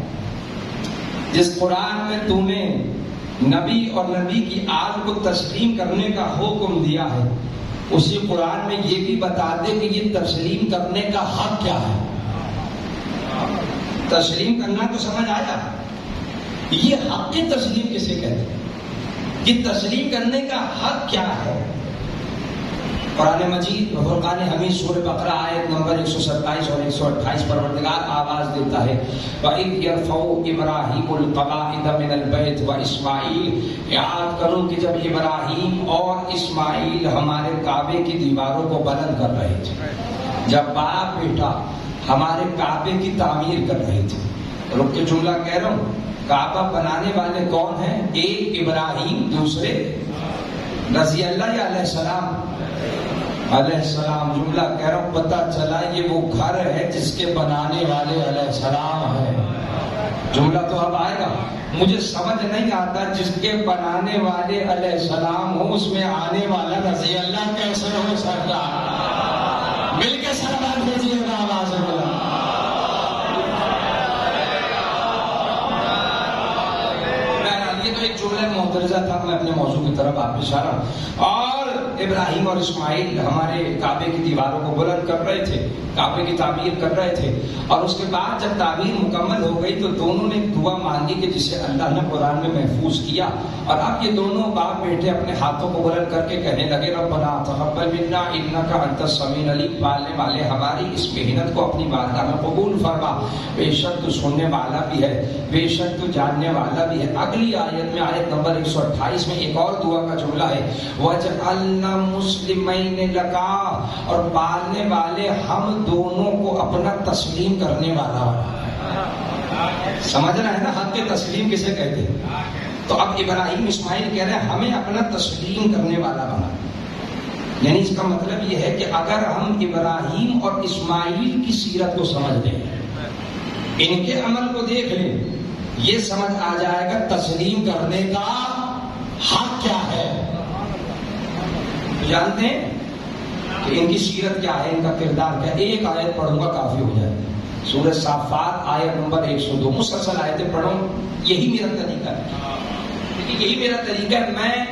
جس قرآن میں تو نے نبی اور نبی کی آل کو تسلیم کرنے کا حکم دیا ہے, اسی قرآن میں یہ بھی بتا دے کہ یہ تسلیم کرنے کا حق کیا ہے. تسلیم کرنا تو سمجھ آیا, یہ حق کی تسلیم کسے کہتے ہیں کہ تسلیم کرنے کا حق کیا ہے. قرآن مجید فرقان حمید سورہ بقرہ آیت نمبر 127 اور 128 پروردگار آواز دیتا ہے وَإِذْ يَرْفَعُ إِبْرَاهِيمُ الْقَوَاعِدَ مِنَ الْبَيْتِ وَإِسْمَاعِيلُ. یاد کرو کہ جب ابراہیم اور اسماعیل ہمارے کعبے کی دیواروں کو بلند کر رہے تھے, جب باپ بیٹا ہمارے کعبے کی تعمیر کر رہے تھے. رک کے جملہ کہہ رہا ہوں, کعبہ بنانے والے کون ہیں؟ ایک ابراہیم, دوسرے رضی اللہ یا علیہ السلام. علیہ السلام. جملہ کہہ رہا ہوں, پتہ چلا یہ وہ گھر ہے جس کے بنانے والے علیہ السلام ہے. جملہ تو اب آئے گا. مجھے سمجھ نہیں آتا جس کے بنانے والے علیہ السلام ہو اس میں آنے والا رضی اللہ کیسے ہو سکتا. مل کے سلام بھیجیے گا آواز بولا. ایک جملہ محترضہ تھا, میں اپنے موضوع کی طرف واپس آ رہا ہوں. اور ابراہیم اور اسماعیل ہمارے کعبے کی دیواروں کو بلند کر رہے تھے, کعبے کی تعمیر کر رہے تھے, اور اس کے بعد جب تعمیر مکمل ہو گئی تو دونوں نے دعا مانگی کہ جسے اللہ نے قرآن میں محفوظ کیا. اور اب یہ دونوں باپ بیٹے اپنے ہاتھوں کو بلند کر کے کہنے لگے ربنا تقبل منا انک انت السمیع العلیم. پالنے والے ہماری اس محنت کو اپنی بارگاہ میں قبول فرما, بے شک تو سننے والا بھی ہے, بے شک تو جاننے والا بھی ہے. اگلی آیت میں آیت نمبر 128 میں ایک اور دعا کا جملہ ہے وَجَعَلْنَا مُسْلِمَيْنِ لَكَ, اور پالنے والے ہم دونوں کو اپنا تسلیم کرنے والا بنا. سمجھنا ہے نا حق کے تسلیم کسے کہتے ہیں. تو اب ابراہیم اسماعیل کہہ رہے ہیں ہمیں اپنا تسلیم کرنے والا بنا. یعنی اس کا مطلب یہ ہے کہ اگر ہم ابراہیم اور اسماعیل کی سیرت کو سمجھ لیں, ان کے عمل کو دیکھ لیں, یہ سمجھ آ جائے گا تسلیم کرنے کا حق کیا ہے. جانتے ہیں کہ ان کی سیرت کیا ہے, ان کا کردار کیا ہے. ایک آیت پڑھوں گا کافی ہو جائے. سورہ صافات آیت نمبر 102. مسلسل آیتیں پڑھوں, یہی میرا طریقہ ہے. یہی میرا طریقہ ہے, میں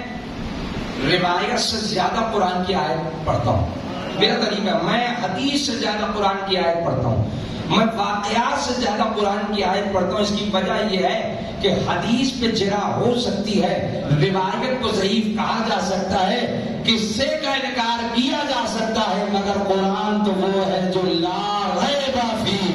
روایت سے زیادہ قرآن کی آیت پڑھتا ہوں. میرا طریقہ ہے, میں حدیث سے زیادہ قرآن کی آیت پڑھتا ہوں, میں واقعات سے زیادہ قرآن کی آیت پڑھتا ہوں. اس کی وجہ یہ ہے کہ حدیث پہ جرا ہو سکتی ہے, روایت کو ضعیف کہا جا سکتا ہے, قصے کا انکار کیا جا سکتا ہے, مگر قرآن تو وہ ہے جو لا ریب فیہ.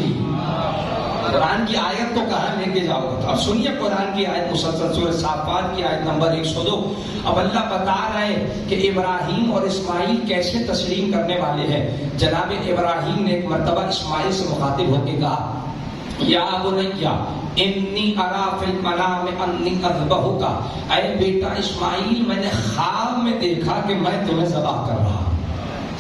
قرآن کی آیت کو کہاں لے کے جاؤ. اب سنیے قرآن کی آیت مسلسل سورہ صافات کی آیت نمبر 102. اب اللہ بتا رہے ہیں کہ ابراہیم اور اسماعیل کیسے تسلیم کرنے والے ہیں. جناب ابراہیم نے ایک مرتبہ اسماعیل سے مخاطب ہو کے کہا یا بنیا انی ارا فی المنام انی اذبحک. اے بیٹا اسماعیل, میں نے خواب میں دیکھا کہ میں تمہیں ذبح کر رہا.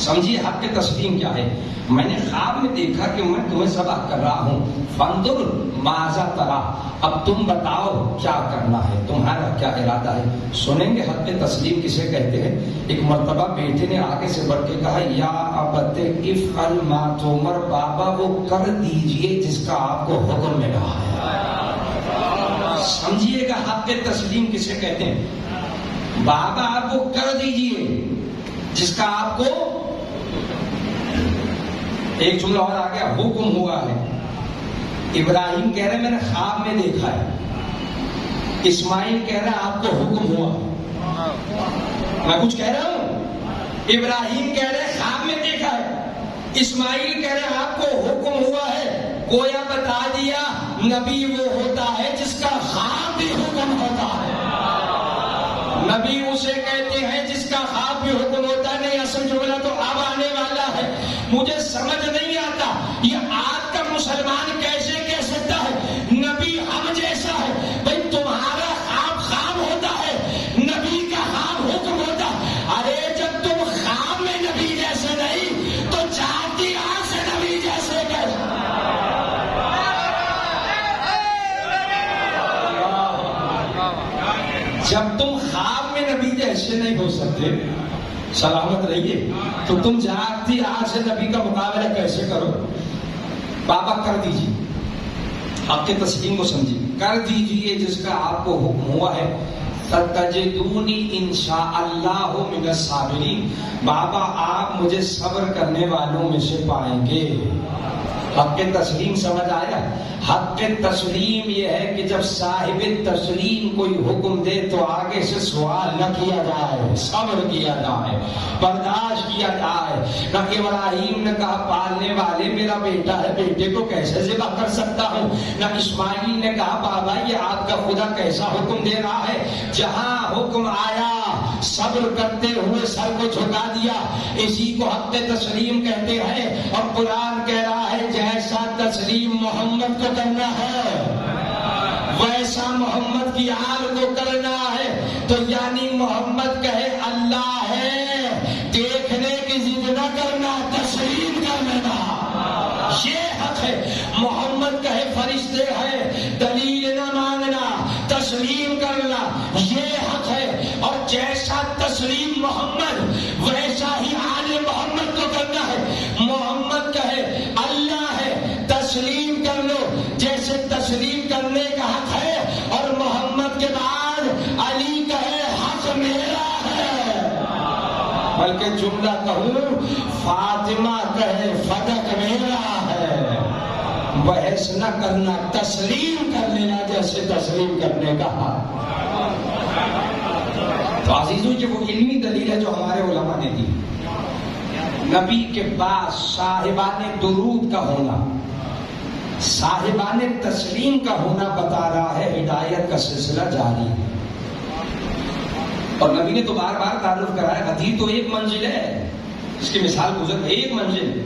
سمجھیے حق کے تسلیم کیا ہے. میں نے خواب میں دیکھا کہ میں تمہیں ذبح کر رہا ہوں. فانظر ماذا ترى, اب تم بتاؤ کیا کرنا ہے, تمہارا کیا ارادہ ہے. سنیں گے حق کے تسلیم کسے کہتے ہیں. ایک مرتبہ بیٹے نے آگے سے بڑھ کے کہا یا ابت افعل ما تؤمر, بابا وہ کر دیجئے جس کا آپ کو حکم ملا ہے. سمجھیے گا حق کے تسلیم کسے کہتے ہیں. بابا آپ کو کر دیجئے جس کا آپ کو. ایک جملہ اور آ گیا, حکم ہوا ہے. ابراہیم کہہ رہے میں نے خواب میں دیکھا ہے, اسماعیل کہہ رہے آپ کو حکم ہوا. میں کچھ کہہ رہا ہوں. ابراہیم کہہ رہے خواب میں دیکھا ہے, اسماعیل کہہ رہے آپ کو حکم ہوا ہے. گویا بتا دیا نبی وہ ہوتا ہے جس کا خواب بھی حکم ہوتا ہے. نبی اسے کہتے ہیں جس کا خواب بھی حکم ہوتا ہے. نہیں, اصل جملہ تو اب آنے مجھے سمجھ نہیں آتا یہ آج کا مسلمان کیسے کہہ سکتا ہے نبی ہم جیسا ہے؟ بھائی تمہارا خواب خواب ہوتا ہے، نبی کا خواب حکم ہوتا ہے۔ ارے جب تم خواب میں نبی جیسے نہیں تو چاہتی آنکھ سے نبی جیسے کیسے؟ جب تم خواب میں نبی جیسے نہیں ہو سکتے، سلامت رہیے، تو تم جاگتی آنکھ سے نبی کا مقابلہ کیسے کرو؟ بابا کر دیجیے، آپ کے تسلیم کو سمجھیے، کر دیجیے جس کا آپ کو حکم ہوا ہے۔ تجدونی انشاء اللہ من الصابرین، بابا آپ مجھے صبر کرنے والوں میں سے پائیں گے۔ حق کے تسلیم سمجھ آیا؟ حق کے تسلیم یہ ہے کہ جب صاحب تسلیم کوئی حکم دے تو آگے سے سوال نہ کیا جائے، صبر کیا جائے، برداشت کیا جائے۔ نہ ابراہیم نے کہا پالنے والے میرا بیٹا ہے، بیٹے کو کیسے ذبح کر سکتا ہوں؟ نہ اسماعیل نے کہا بابا یہ آپ کا خدا کیسا حکم دے رہا ہے؟ جہاں حکم آیا صبر کرتے ہوئے سر کو جھکا دیا، اسی کو حق تسلیم کہتے ہیں۔ اور قرآن کہہ رہا ہے جیسا تسلیم محمد کو کرنا ہے ویسا محمد کی آل کو کرنا ہے۔ تو یعنی محمد کہے اللہ ہے، دیکھنے کی ضد نہ کرنا، تسلیم کر لینا، یہ حق ہے۔ محمد کہے فرشتے ہیں، دلیل نہ مانگنا، تسلیم کرنا، یہ حق ہے۔ اور جیسا تسلیم محمد ویسا ہی آل محمد کو کرنا ہے۔ محمد کہے اللہ ہے، تسلیم کر لو، جیسے تسلیم کرنے کا حق ہے۔ اور محمد کے بعد علی کہے حق میرا ہے، بلکہ جملہ کہوں فاطمہ کہے فتح میرا ہے۔ بحث نہ کرنا، تسلیم کر لینا جیسے تسلیم کرنے کا حق۔ تو عزیزوں یہ وہ علمی دلیل ہے جو ہمارے علماء نے دی۔ نبی کے بعد صاحبان درود کا ہونا، صاحبان تسلیم کا ہونا بتا رہا ہے ہدایت کا سلسلہ جاری ہے۔ اور نبی نے تو بار بار تعارف کرایا، حدیث تو ایک منزل ہے، اس کی مثال گزر ایک منزل۔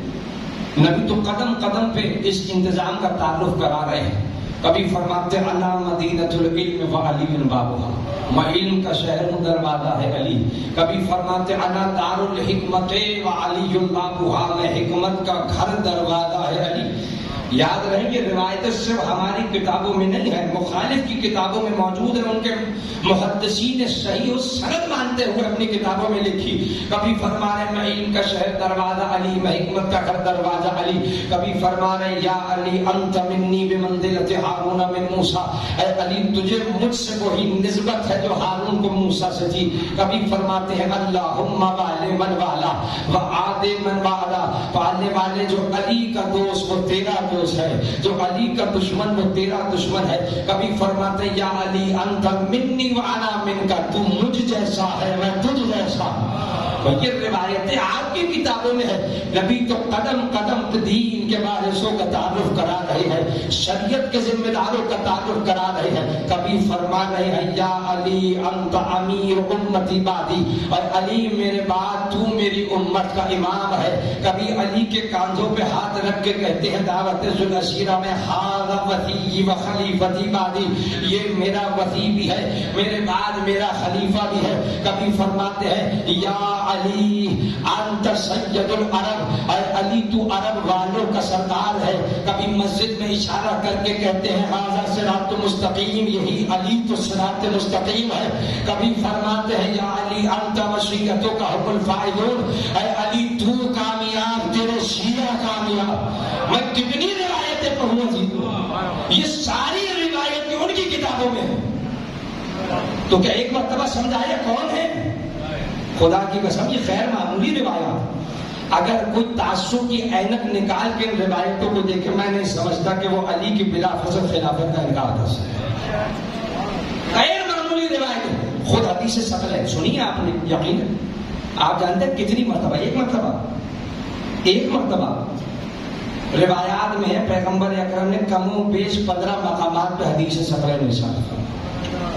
نبی تو قدم قدم پہ اس انتظام کا تعارف کرا رہے ہیں۔ کبھی فرماتے انا مدینۃ العلم وعلی بابها، میں علم کا شہر ہوں، دروازہ ہے علی۔ کبھی فرماتے انا دار الحکمت وعلی بابها، میں حکمت کا گھر دروازہ ہے علی۔ یاد رہیں یہ روایتیں صرف ہماری کتابوں میں نہیں ہے، مخالف کی کتابوں میں موجود ہے، ان کے محدثین صحیح و سند مانتے ہوئے اپنی کتابوں میں لکھی۔ کبھی فرما رہے میں علم کا شہر دروازہ علی، میں حکمت کا گھر دروازہ علی۔ کبھی فرما رہے یا علی انت منی بمنزلۃ ہارون من موسیٰ، اے علی تجھے مجھ سے وہی نسبت ہے جو ہارون کو موسیٰ سے تھی۔ کبھی فرماتے ہیں اللہم والی من والا وعاد من والا، پالنے والے جو علی کا دوست وہ تیرا دوست ہے، جو علی کا دشمن وہ تیرا دشمن ہے۔ کبھی فرماتے یا علی انت منی وانا منکا، تو مجھ جیسا ہے میں تجھ جیسا۔ یہ روایتیں آپ کی کتابوں میں ہے۔ نبی تو قدم قدم پہ دین کے وارثوں کا تعارف کرا رہے ہیں، شریعت کے ذمہ داروں کا تعارف کرا رہے ہیں۔ کبھی فرما رہے ہیں یا علی انت امیر امتی بعدی، اور علی میرے بعد تو میری امت کا امام ہے۔ کبھی علی کے کاندھوں پہ ہاتھ رکھ کے کہتے ہیں دعوت ذوالعشیرہ میں ھذا وصی و خلیفتی بعدی، یہ میرا وصی بھی ہے، میرے بعد میرا خلیفہ بھی ہے۔ کبھی فرماتے ہیں یا علی انت سید العرب، اے علی تو عرب والوں کا سردار ہے۔ کبھی مسجد میں اشارہ کر کے کہتے ہیں ھذا صراط مستقیم، یہی علی تو صراط مستقیم ہے۔ کبھی فرماتے ہیں یا علی انت مشیتک حب الفائزون، اے علی تو کامیاب، تیرے شیعہ کامیاب۔ میں کتنی روایتیں پڑھوں جی، یہ ساری روایتیں ان کی کتابوں میں ہیں۔ تو کیا ایک مرتبہ سمجھایا کون ہے؟ خدا کی قسم یہ غیر معمولی روایات، اگر کوئی تعصب کی اینک نکال کے ان روایتوں کو دیکھے میں نہیں سمجھتا کہ وہ علی کی بلا فصل خلافت کا انکار کر سکے۔ غیر معمولی روایت، خود حدیث ثقل ہے، سنیے آپ نے، یقین ہے آپ جانتے ہیں کتنی مرتبہ، ایک مرتبہ روایات میں ہے پیغمبر اکرم نے کم و بیش 15 مقامات پہ حدیث ثقل نے ارشاد فرمایا،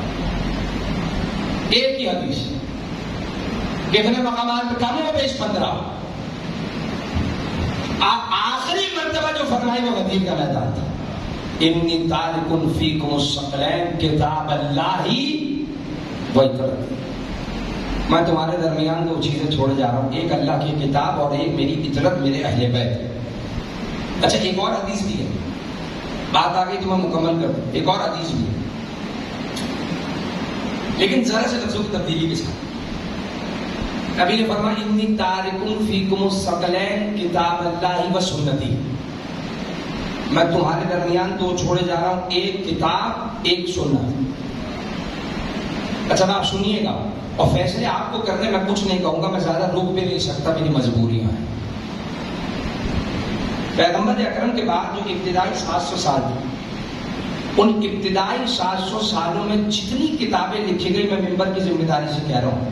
ایک ہی حدیث، کتنے مقامات پہ؟ کم و بیش 15۔ آخری مرتبہ جو فرمائی وہ غدیر کا میدان تھا، انی تارک فیکم الثقلین کتاب اللہ و اطرتی، میں تمہارے درمیان دو چیزیں چھوڑے جا رہا ہوں، ایک اللہ کی کتاب اور ایک میری اطرت، میرے اہل بیت۔ اچھا ایک اور حدیث بھی ہے، بات آ گئی تو میں مکمل کر دوں، ایک اور حدیث بھی ہے لیکن ذرا سے لفظوں کی تبدیلی کے ساتھ۔ نبی نے فرمایا انی تارک فیکم الثقلین کتاب اللہ و سنتی، میں تمہارے درمیان دو چھوڑے جا رہا ہوں، ایک کتاب ایک سنت۔ اچھا آپ سنیے گا اور فیصلے آپ کو کرنے، میں کچھ نہیں کہوں گا، میں زیادہ روک بھی نہیں سکتا، میری مجبوریاں ہیں۔ پیغمبر اکرم کے بعد جو ابتدائی 700 سال تھے، ان ابتدائی 700 سالوں میں جتنی کتابیں لکھی گئی، میں ممبر کی ذمہ داری سے کہہ رہا ہوں،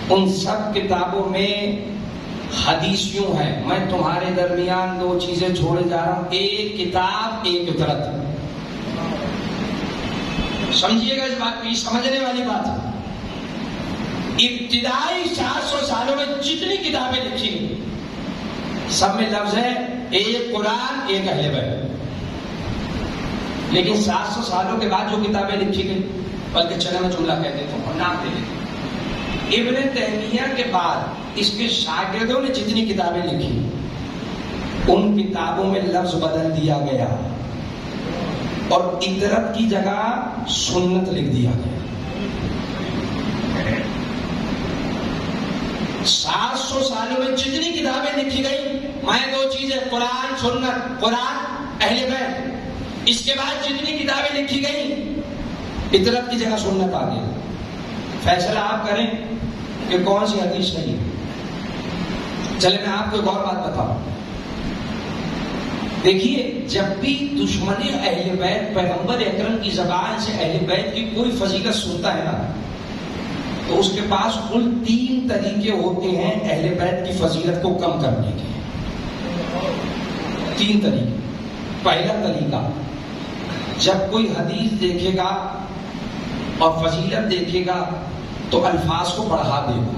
ان سب کتابوں میں حدیث یوں ہے، میں تمہارے درمیان دو چیزیں چھوڑے جا رہا ہوں، ایک کتاب ایک اطرت۔ سمجھیے گا اس بات کو، یہ سمجھنے والی بات ہے۔ ابتدائی 700 سالوں میں جتنی کتابیں لکھی گئی سب میں لفظ ہے ایک قرآن ایک اہل بیت، لیکن 700 سالوں کے بعد جو کتابیں لکھی گئی، بلکہ چلے میں جملہ کہہ دیتا ہوں اور نام دے دیتا ہوں، ابن تیمیہ کے بعد اس کے شاگردوں نے جتنی کتابیں لکھی ان کتابوں میں لفظ بدل دیا گیا اور اطرت کی جگہ سنت لکھ دیا گیا۔ 700 سالوں میں جتنی کتابیں لکھی گئی، میں دو چیزیں قرآن سنت، قرآن اہل بیت، اس کے بعد جتنی کتابیں لکھی گئی اطرت کی جگہ سنت آ گئی۔ فیصلہ آپ کریں کہ کون سی حدیث صحیح ہے۔ چلے میں آپ کو ایک اور بات بتاؤں، دیکھیے جب بھی دشمن اہل بیت پیغمبر اکرم کی زبان سے اہل بیت کی کوئی فضیلت سنتا ہے نا، تو اس کے پاس کل 3 طریقے ہوتے ہیں اہل بیت کی فضیلت کو کم کرنے کے۔ 3 طریقے۔ پہلا طریقہ، جب کوئی حدیث دیکھے گا اور فضیلت دیکھے گا تو الفاظ کو بڑھا دے گا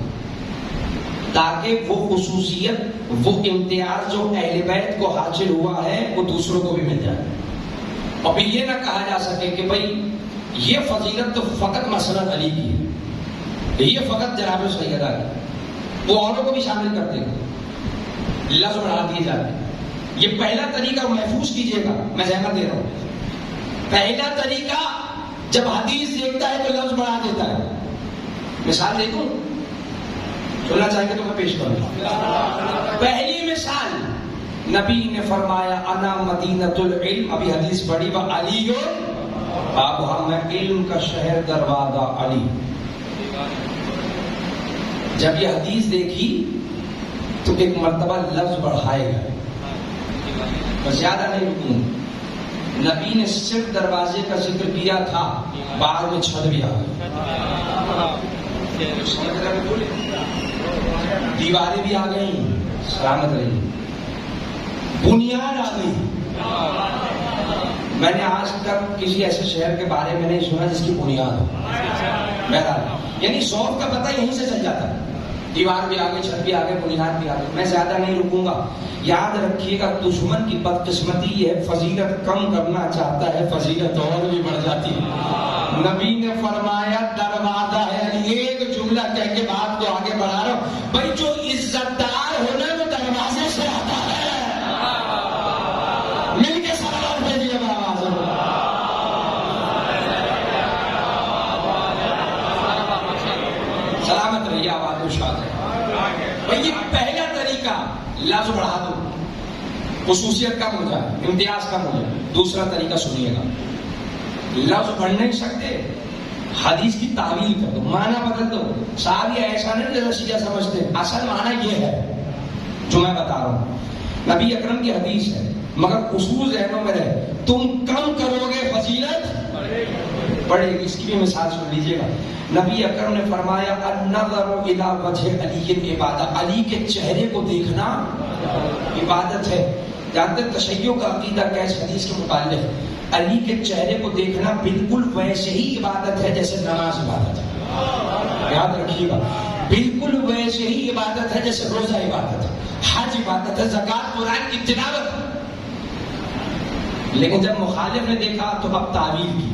تاکہ وہ خصوصیت، وہ امتیاز جو اہل بیت کو حاصل ہوا ہے وہ دوسروں کو بھی مل جائے، اور پھر یہ نہ کہا جا سکے کہ بھائی یہ فضیلت تو فقط مسند علی کی ہے، یہ فقط جناب سیدہ کی، وہ اوروں کو بھی شامل کر دے گا، لفظ بڑھا دیے جاتے ہیں۔ یہ پہلا طریقہ محفوظ کیجئے گا، میں زحمت دے رہا ہوں۔ پہلا طریقہ جب حدیث دیکھتا ہے تو لفظ بڑھا دیتا ہے۔ مثال دیکھوں، سننا چاہیں گے تو میں پیش کروں۔ پہلی مثال، نبی نے فرمایا انا مدینۃ العلم، ابھی حدیث پڑھی، وعلی بابھا، میں علم کا شہر دروازہ علی۔ جب یہ حدیث دیکھی تو ایک مرتبہ لفظ بڑھائے گا، زیادہ نہیں رکوں۔ نبی نے صرف دروازے کا ذکر کیا تھا، بعد میں چھت بھی آ گئی، دیواریں بھی آ گئیں، سلامت رہی، بنیاد آ گئی۔ میں نے آج تک کسی ایسے شہر کے بارے میں نہیں سنا جس کی بنیاد ہو، بہرحال یعنی ذوق کا پتہ یہیں سے چل جاتا ہے، دیوار بھی آ گئی، چھت بھی آ گئی، بنیاد بھی آ گئی۔ میں زیادہ نہیں رکوں گا۔ یاد رکھیے گا دشمن کی بدقسمتی ہے، فضیلت کم کرنا چاہتا ہے، فضیلت اور بھی بڑھ جاتی ہے۔ نبی نے فرمایا دروازہ ہے، ایک جملہ کہہ کے بات کو آگے بڑھا رہا ہوں، بھائی جو عزت دار ہونا وہ دروازے سے آتا ہے۔ مل کے سلام بھیجیے آواز، سلامت رہیے، آواز ارشاد ہے۔ بھائی یہ پہلا طریقہ، لفظ بڑھا دو، خصوصیت کم ہو جائے، امتیاز کم ہو جائے۔ دوسرا طریقہ سنیے گا، لفظ بڑھ نہیں سکتے، حدیث کی تعویل کر دو، معنی بدل دو۔ صاحب یہ ایسا نہیں جیسا سیدھا سمجھتے، اصل معنی یہ ہے جو میں بتا رہا ہوں، نبی اکرم کی حدیث ہے، مگر اصول ذہنوں میں رہے، تم کم کرو گے فضیلت بڑھے گی۔ اس کی بھی مثال سن لیجیے گا، نبی اکرم نے فرمایا النظر الی وجہ علی عبادت، علی کے چہرے کو دیکھنا عبادت ہے۔ جانتے تشیع کا عقیدہ کیا اس حدیث کے متعلق؟ علی کے چہرے کو دیکھنا بالکل ویسے ہی عبادت ہے جیسے نماز عبادت ہے، یاد رکھیے گا، بالکل ویسے ہی عبادت ہے جیسے روزہ عبادت ہے۔ حج عبادت ہے، زکات قرآن کی تلاوت ہے. لیکن جب مخالف نے دیکھا تو اب تعویل کی،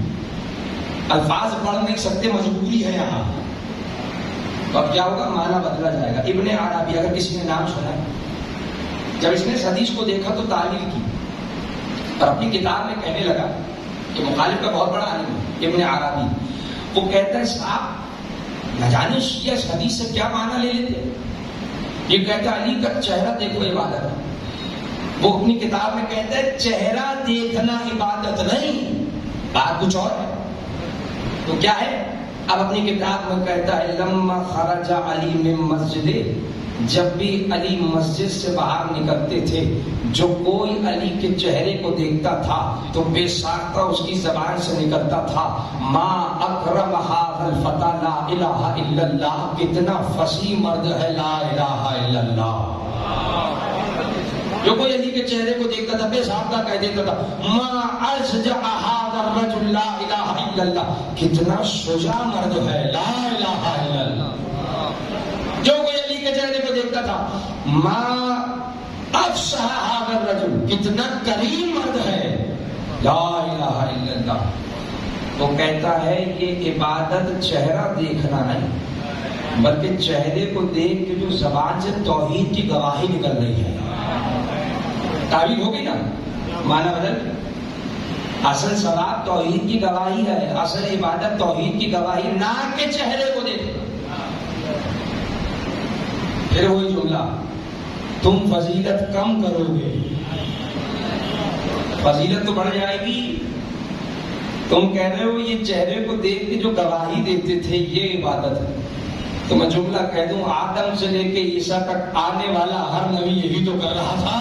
الفاظ پڑھ نہیں سکتے، مجبوری ہے یہاں. تو اب کیا ہوگا؟ معنی بدلا جائے گا. ابن عربی اگر کسی نے نام سنا ہے، جب اس نے اس حدیث کو دیکھا تو تعویل کی اور اپنی کتاب میں کہنے لگا کہ مخالف کا بہت بڑا عالم ہے ابن عربی، وہ کہتا ہے صاحب نہ جانے شیعہ اس حدیث سے کیا معنی لے لیتے. یہ کہتا ہے علی کا چہرہ دیکھو عبادت ہے. وہ اپنی کتاب میں کہتا ہے چہرہ دیکھنا عبادت نہیں، بات کچھ اور ہے. تو کیا ہے؟ اب اپنی کتاب میں کہتا ہے لما خرج علی من مسجد، جب بھی علی مسجد سے باہر نکلتے تھے جو کوئی علی کے چہرے کو دیکھتا تھا تو بے ساختہ اس کی زبان سے نکلتا تھا ما اکرم ھذا الفتى لا الہ الا اللہ، کتنا فصیح مرد ہے لا الہ الا اللہ. جو کوئی علی کے چہرے کو دیکھتا تھا بے ساختہ کہہ دیتا تھا ما اشجع ھذا الرجل لا الہ الا اللہ، کتنا شجاع مرد ہے لا الہ الا اللہ. جو کوئی علی کے چہرے کو دیکھتا تھا ما افصح ھذا الرجل، کتنا کریم مرد ہے لا الہ الا اللہ. وہ کہتا ہے یہ عبادت چہرہ دیکھنا نہیں بلکہ چہرے کو دیکھ کے جو زبان سے توحید کی گواہی نکل رہی ہے. تعبیر ہوگی نا، معنی بدل. اصل ثواب توحید کی گواہی ہے، اصل عبادت توحید کی گواہی نہ کہ چہرے کو دیکھ. پھر وہی جملہ تم فضیلت کم کرو گے، فضیلت تو بڑھ جائے گی. تم کہہ رہے ہو یہ چہرے کو دیکھ کے جو گواہی دیتے تھے یہ عبادت ہے. تو میں جملہ کہہ دوں آدم سے لے کے عیسیٰ تک آنے والا ہر نبی یہی تو کر رہا تھا.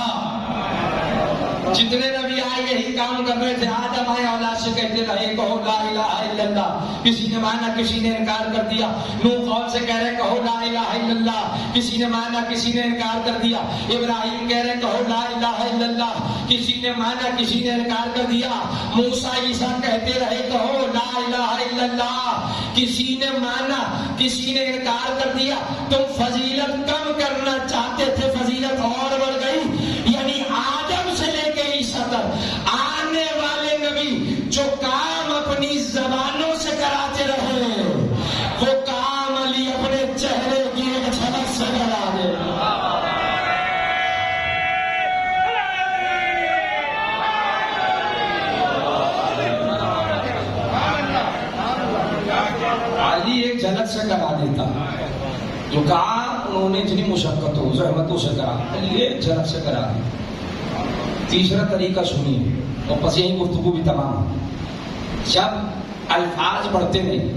جتنے نبی آئے یہی کام کر رہے تھے. آدم آئے اولاد سے کہتے رہے کہو لا الہ الا اللہ، کسی نے مانا کسی نے انکار کر دیا. نوح قوم سے کہہ رہے کہو لا الہ الا اللہ، کسی نے مانا کسی نے انکار کر دیا. ابراہیم کہہ رہے کہو لا الہ الا اللہ، کسی نے مانا کسی نے انکار کر دیا. موسیٰ عیسیٰ کہتے رہے کہو لا الہ الا اللہ، کسی نے مانا کسی نے انکار کر دیا. تم فضیلت کم کرنا چاہتے تھے، فضیلت اور بڑھ گئی. یعنی آدم سے لے کے عیسیٰ تک آنے والے نبی جو کام اپنی زبانوں سے کراتے رہے وہ کام علی اپنے چہرے کی ایک جھلک سے کرا دے. علی ایک جھلک سے کرا دیتا. جو کام انہوں نے اتنی مشقتوں زحمتوں سے کرا علی ایک جھلک سے کرا دیتا. تیسرا طریقہ سنیے اور بس یہی گفتگو بھی تمام. جب الفاظ پڑھتے نہیں،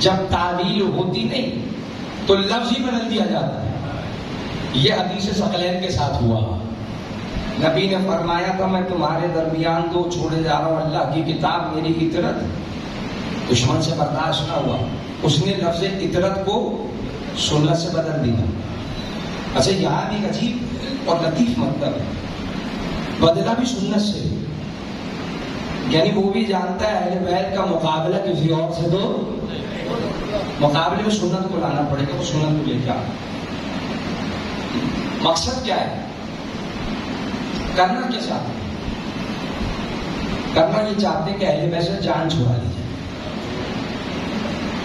جب تعویل ہوتی نہیں تو لفظ ہی بدل دیا جاتا ہے. یہ حدیث ثقلین کے ساتھ ہوا. نبی نے فرمایا تھا میں تمہارے درمیان دو چھوڑے جا رہا ہوں، اللہ کی کتاب میری اطرت. دشمن سے برداشت نہ ہوا، اس نے لفظ اطرت کو سنت سے بدل دیا. اچھا یہاں بھی عجیب اور لطیف مطلب ہے، بدلا بھی سنت سے. یعنی وہ بھی جانتا ہے اہل بیت کا مقابلہ کسی اور سے تو مقابلے میں سنت کو لانا پڑے گا. وہ سنت کو لے کے آنا. مقصد کیا ہے؟ کرنا کیا چاہتے؟ کرنا یہ چاہتے کہ اہل بیت سے جان چھڑا لی جائے.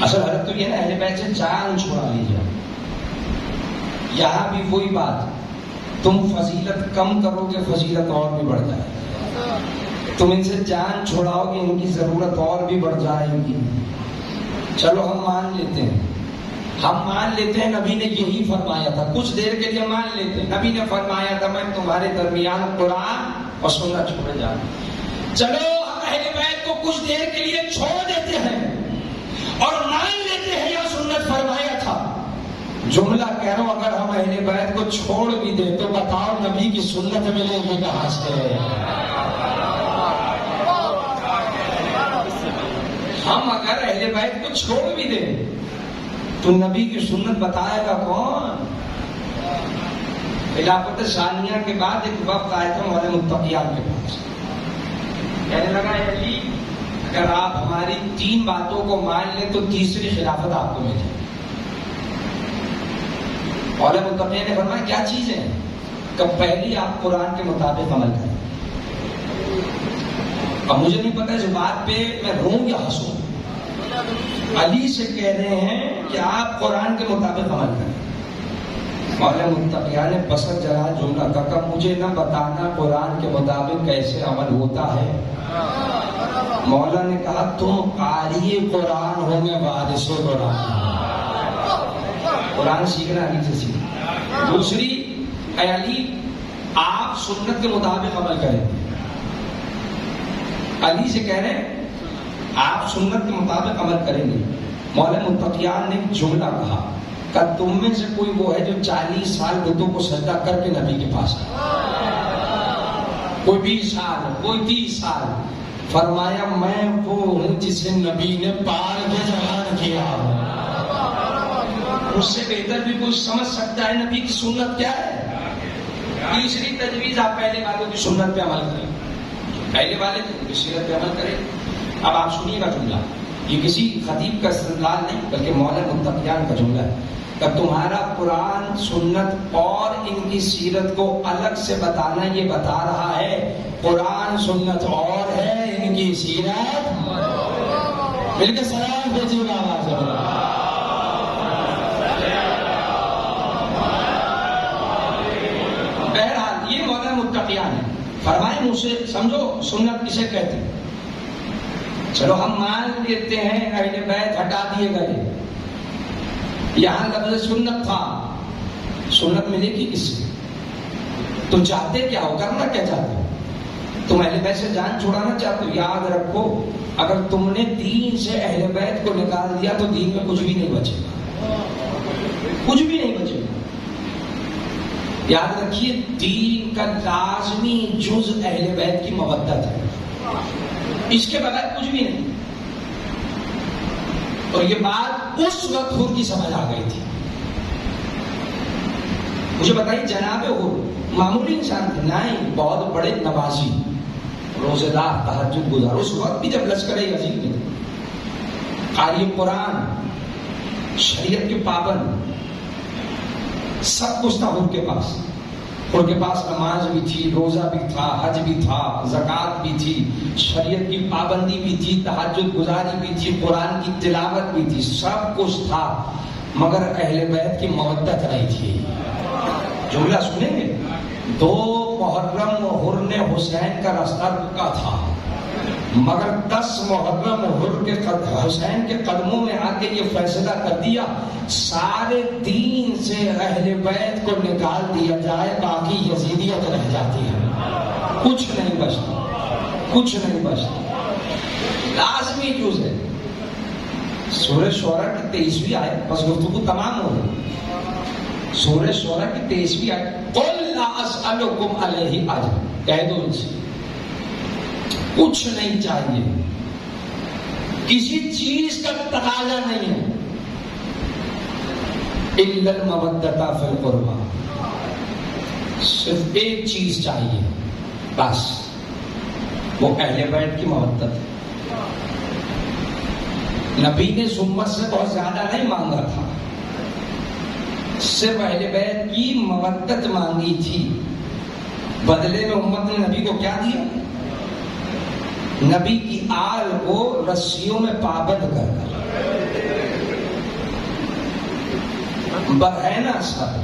اصل حالت تو یہ نا اہل بیت سے جان چھڑا لی جائے. یہاں بھی وہی بات، تم فضیلت کم کرو گے فضیلت اور بھی بڑھ جائے. تم ان سے جان چھوڑاؤ گے ان کی ضرورت اور بھی بڑھ جائے گی. چلو ہم مان لیتے ہیں نبی نے یہی فرمایا تھا. کچھ دیر کے لیے مان لیتے ہیں نبی نے فرمایا تھا میں تمہارے درمیان قرآن اور سنت چھوڑے جا رہا ہوں. چلو ہم اہل بیت کو کچھ دیر کے لیے چھوڑ دیتے ہیں اور مان لیتے ہیں یا سنت فرمایا تھا. جملہ کہہ رہا ہوں اگر ہم اہل بیت کو چھوڑ بھی دیں تو بتاؤ نبی کی سنت ملے گی کہاں سے؟ ہم اگر اہل بیت کو چھوڑ بھی دیں تو نبی کی سنت بتائے گا کون؟ خلافت ثانیہ کے بعد ایک وقت آیا تھا ہمارے متقیان کے پاس. کہنے لگا علی اگر آپ ہماری 3 باتوں کو مان لیں تو تیسری خلافت آپ کو ملے. اور متقیان نے فرمایا کیا چیز ہے؟ کہ پہلی آپ قرآن کے مطابق عمل کریں. اب مجھے نہیں پتا اس بات پہ میں روں یا ہنسوں. علی سے کہہ رہے ہیں کہ آپ قرآن کے مطابق عمل کریں. مولا متقیہ نے بسر جلا جملہ کہا مجھے نہ بتانا قرآن کے مطابق کیسے عمل ہوتا ہے. مولا نے کہا تم قاری قرآن ہو گے وارث قرآن. قرآن سیکھنا علی سے سیکھنا. دوسری اے علی آپ سنت کے مطابق عمل کریں. علی سے کہہ رہے ہیں آپ سنت کے مطابق عمل کریں گے. مولا متقیان نے جملہ کہا کہ تم میں سے کوئی وہ ہے جو 40 سال بتوں کو سجدہ کر کے نبی کے پاس آئے؟ کوئی 20 سال، کوئی 30 سال. فرمایا میں وہ ہوں جسے نبی نے پار کے جوان کیا. اس سے بہتر بھی کوئی سمجھ سکتا ہے نبی کی سنت کیا ہے. تیسری تجویز آپ پہلے والوں کی سنت پہ عمل کریں. پہلے والے کی سیرت پہ عمل کریں. اب آپ سنیے گا جملہ، یہ کسی خطیب کا استدلال نہیں بلکہ مولا متقیان کا جملہ ہے کہ تمہارا قرآن سنت اور ان کی سیرت کو الگ سے بتانا یہ بتا رہا ہے قرآن سنت اور ہے ان کی سیرت. مل کے سلام بھیجیے گا. بہرحال یہ مولا متقیان ہے. فرمائے مجھ سے سمجھو سنت کسے کہتے ہیں. چلو ہم مان لیتے ہیں اہل بیت ہٹا دیے گئے، یہاں لفظ سنت تھا. سنت ملے گی کس سے؟ تم چاہتے کیا ہو، کرنا کیا چاہتے ہو؟ تم اہل بیت سے جان چھڑانا چاہتے ہو؟ یاد رکھو اگر تم نے دین سے اہل بیت کو نکال دیا تو دین میں کچھ بھی نہیں بچے گا. کچھ بھی نہیں بچے گا. یاد رکھیے دین کا لازمی جز اہل بیت کی مودت ہے، اس کے بغیر کچھ بھی نہیں. اور یہ بات اس وقت حر کی سمجھ آ گئی تھی. مجھے بتائیے جناب حر معمولی انسان تھے؟ نہیں، بہت بڑے نمازی، روزے دار، تہجد گزار. اس وقت بھی جب لشکر یزید میں تھے، قاری قرآن، شریعت کے پابند، سب کچھ تھا حر کے پاس. حر کے پاس نماز بھی تھی، روزہ بھی تھا، حج بھی تھا، زکوٰۃ بھی تھی، شریعت کی پابندی بھی تھی، تہجد گزاری بھی تھی، قرآن کی تلاوت بھی تھی، سب کچھ تھا، مگر اہل بیت کی مودت نہیں تھی. جملہ سنیں گے. 2 محرم حر نے حسین کا راستہ روکا تھا، مگر 10 محرم حر کے حسین کے قدموں میں آ کے یہ فیصلہ کر دیا سارے دین سے اہل بیت کو نکال دیا جائے، باقی یزیدیت رہ جاتی ہے. کچھ نہیں بچتا، کچھ نہیں بچتا. لازمی جز ہے. سورہ شعراء کی 23ویں آیت، بس گفتگو تمام ہو گئی. سورہ شعراء کی 23ویں آیت، قل لا اسألکم علیہ اجرا، کہہ دو ان سے کچھ نہیں چاہیے، کسی چیز کا تقاضا نہیں ہے. الا المودۃ فی القربى، صرف ایک چیز چاہیے بس، وہ اہل بیت کی مودت ہے. نبی نے امت سے بہت زیادہ نہیں مانگا تھا، صرف اہل بیت کی مودت مانگی تھی. بدلے میں امت نے نبی کو کیا دیا؟ نبی کی آل کو رسیوں میں پابند کر برہنہ سر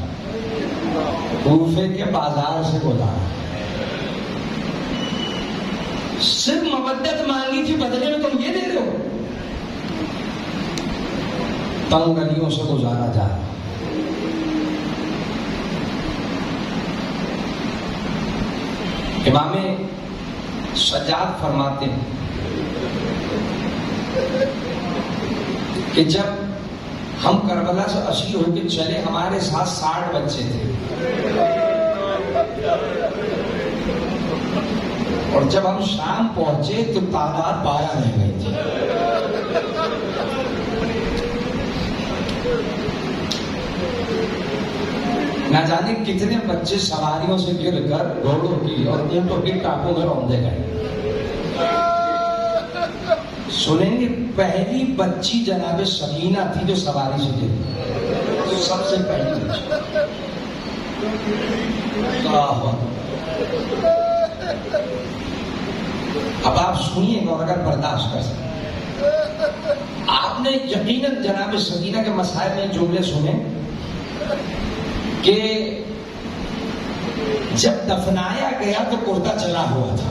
کوفے کے بازار سے گزارا. صرف مودت مانگی تھی، بدلے میں تم یہ دے رہے ہو. تنگ گلیوں سے گزارا جا رہا. امام سجاد فرماتے ہیں کہ جب ہم کربلا سے اسیر ہو کے چلے ہمارے ساتھ 60 بچے تھے، اور جب ہم شام پہنچے تو تعداد 12 رہ گئی تھی. نہ جانے کتنے بچے سواریوں سے گر کر گھوڑوں کی اور اونٹوں کی ٹاپوں میں روندے گئے. سنیں گے پہلی بچی جناب سکینہ تھی جو سواری سے گری، سب سے پہلی بچی. اب آپ سنیے اور اگر برداشت کر سکیں، آپ نے یقیناً جناب سکینہ کے مسائل میں جملے سنے کہ جب دفنایا گیا تو کرتا جلا ہوا تھا،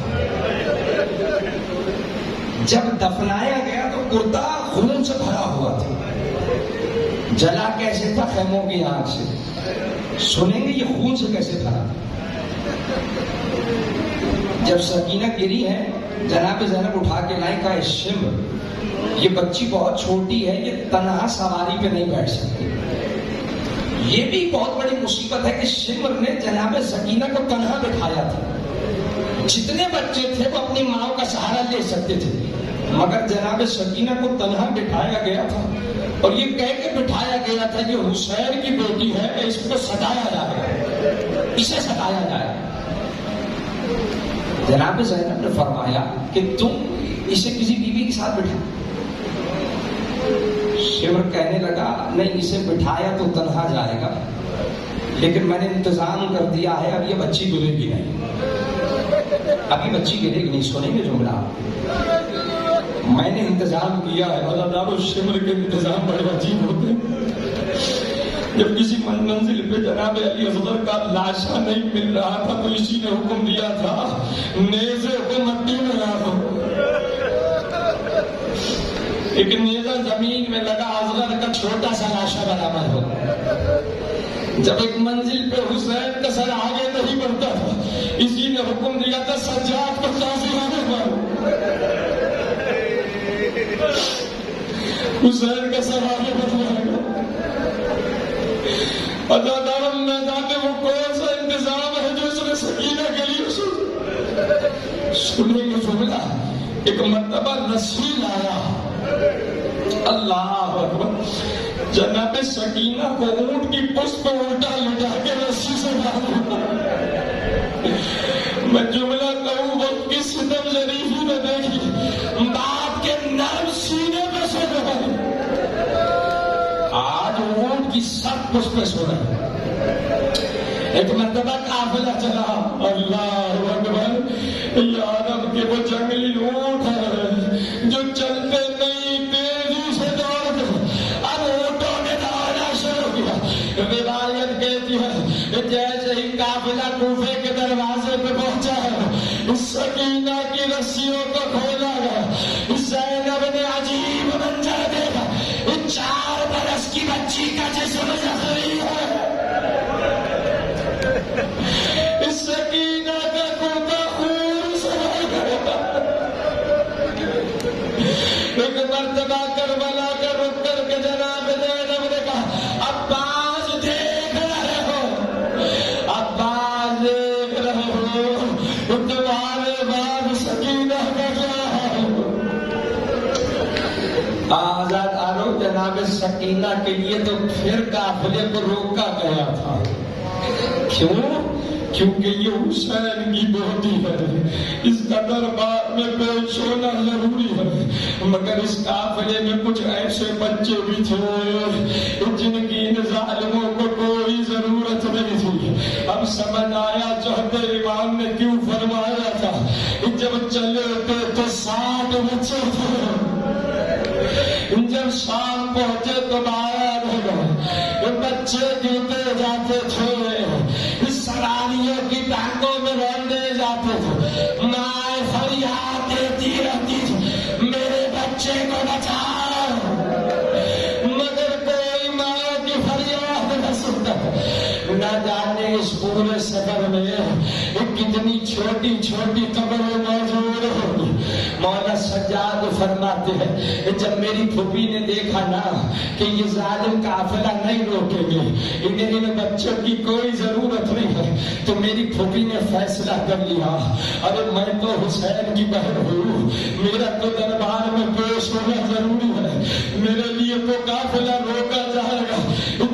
جب دفنایا گیا تو کرتا خون سے بھرا ہوا تھا، جلا کیسے تھا؟ خیموں کی آگ سے۔ سنیں گے یہ خون سے کیسے بھرا؟ جب سکینہ گری ہے، جناب زینب اٹھا کے لائی، کہا شمر یہ بچی بہت چھوٹی ہے، یہ تنہا سواری پہ نہیں بیٹھ سکتی۔ یہ بھی بہت بڑی مصیبت ہے کہ شمر نے جناب سکینہ کو تنہا بٹھایا تھا۔ جتنے بچے تھے وہ اپنی ماں کا سہارا لے سکتے تھے، مگر جناب سکینہ کو تنہا بٹھایا گیا تھا، اور یہ کہہ کے بٹھایا گیا تھا یہ حسین کی بیٹی ہے، اس کو ستایا جائے، اسے ستایا جائے۔ جناب زینب نے فرمایا کہ تم اسے کسی بیوی کے ساتھ بٹھا۔ شمر کہنے لگا نہیں، اسے بٹھایا تو تنہا جائے گا، لیکن میں نے انتظام کر دیا ہے، اب یہ بچی گرے گی نہیں، ابھی بچی گرے گی نہیں۔ سنیں گے جملہ، میں نے انتظام کیا ہے۔ اور شمر کے انتظام بڑے عجیب ہوتے ہیں۔ جب کسی منزل پہ جناب علی اصغر کا لاشا نہیں مل رہا تھا تو اسی نے حکم دیا تھا نیزے کو مٹی میں ڈالو۔ ایک نیزہ زمین میں لگا، اصغر کا چھوٹا سا لاشا برابر ہو۔ جب ایک منزل پہ حسین کا سر آگے نہیں بڑھتا تھا، اسی نے حکم دیا تھا سجاد کو قاضی آگے بڑھو۔ حسین کا سر آگے بڑھ جائے گا۔ ادادارم میدان میں وہ کون سا انتظام ہے جو اس نے سکینہ کے لیے سنیں گے جملہ۔ ایک مرتبہ رسی لایا، اللہ اکبر، جناب سکینہ کو اونٹ کی پشت پہ الٹا لٹا کے رسی سے ڈالا۔ میں جملہ کہوں وقت کی ستم ظریفی نے دیکھی، باپ کے نرم سینے پہ سو رہے، آج اونٹ کی سخت پشت پہ سو رہے۔ ایک مرتبہ قافلہ چلا، اللہ اکبر، یارب کے وہ جنگلی اونٹ ہے جو چلتے نہیں، تیزی سے دوڑتے، اب اونٹوں نے دوڑنا شروع کیا۔ روایت کہتی ہے جیسے ہی قافلہ کوفے کے دروازے پہ پہنچا ہے، سکینہ کی رسیوں کو کھولا گیا۔ زینب نے عجیب منظر دیکھا، 4 برس کی بچی کا جسم زخمی ہے، سکینہ کا کرتا خون سے بھر گیا۔ ایک مرتبہ کربلا کا رک کر کے جناب زینب نے کہا عباس دیکھ رہے ہو، عباس دیکھ رہے ہو، تمہارے بعد سکینہ کا کیا ہے؟ آزاد آرو جناب سکینہ کے لیے تو پھر قافلے کو روکا گیا تھا۔ کیوں؟ کیونکہ یہ حسین کی بیٹی ہے، اس کا دربار میں پیش ہونا ضروری ہے۔ مگر اس قافلے میں کچھ ایسے بچے بھی تھے جن کی ان ظالموں کو کوئی ضرورت نہیں تھی۔ اب سمجھ آیا چوتھے امام نے کیوں فرمایا تھا جب چلے تھے تو 60 بچے تھے، جب شام پہنچے تو 12 رہ گئے، بچے گرتے جاتے تھے، سواریوں کی ٹانگوں میں روندے جاتے تھے، ماں فریاد دیتی رہتی تھی میرے بچے کو بچاؤ، مگر کوئی ماں کی فریاد نہ سنتا۔ نہ جانے اس پورے سفر میں کتنی چھوٹی چھوٹی قبریں موجود ہوگی۔ مولا سجاد فرماتے ہیں جب میری پھوپھی نے دیکھا نا کہ یہ ظالم قافلہ نہیں روکیں گے، انہیں ان بچوں کی کوئی ضرورت نہیں ہے، تو میری پھوپھی نے فیصلہ کر لیا ارے میں تو حسین کی بہن ہوں، میرا تو دربار میں پیش ہونا ضروری ہے، میرے لیے تو قافلہ روکا جائے گا۔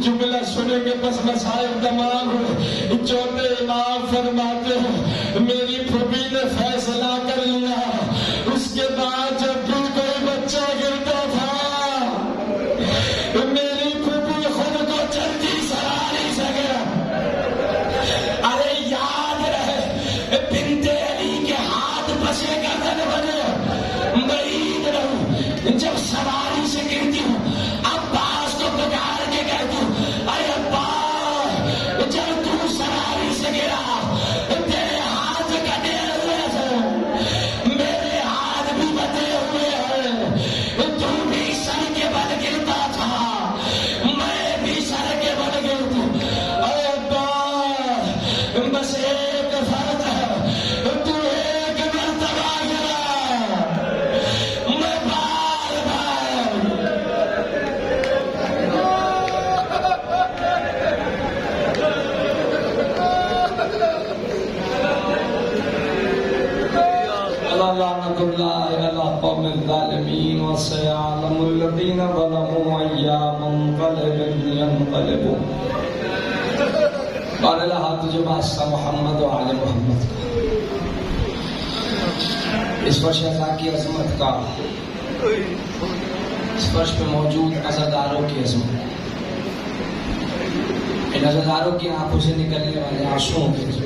جملہ سنیں گے بس مسائل تمام ہوئے۔ چوتھے امام فرماتے ہیں میری پھوپھی نے فیصلہ کر لیا، اس کے بعد جب بھی کوئی بچہ گرتا تھا میری پھوپھی خود کو جلدی سرا نہیں سکے، جب سواری سے گرتی ہوں عباس کو پکار کے کہتی ہوں اے عباس جب تو سواری سے گرا تیرے ہاتھ کٹے ہوئے ہیں میرے ہاتھ بھی بٹے ہوئے ہیں تو بھی سر کے بل گرتا تھا میں بھی سر کے بل گرتی اے عباس بس ایک فرق ہے تو ایک مرتبہ گرا میں بار بار لعنت اللہ علی القوم الظالمین وسيعلم الذین ظلموا أيّ منقلب ينقلبون. اور اللہ تجھے واسطہ محمد و آل محمد کا اس فرش عزا کی عظمت کا اس فرش پہ موجود عزاداروں کی عظمت ان عزاداروں کی آنکھوں سے نکلنے والے آنسوؤں کی عظمت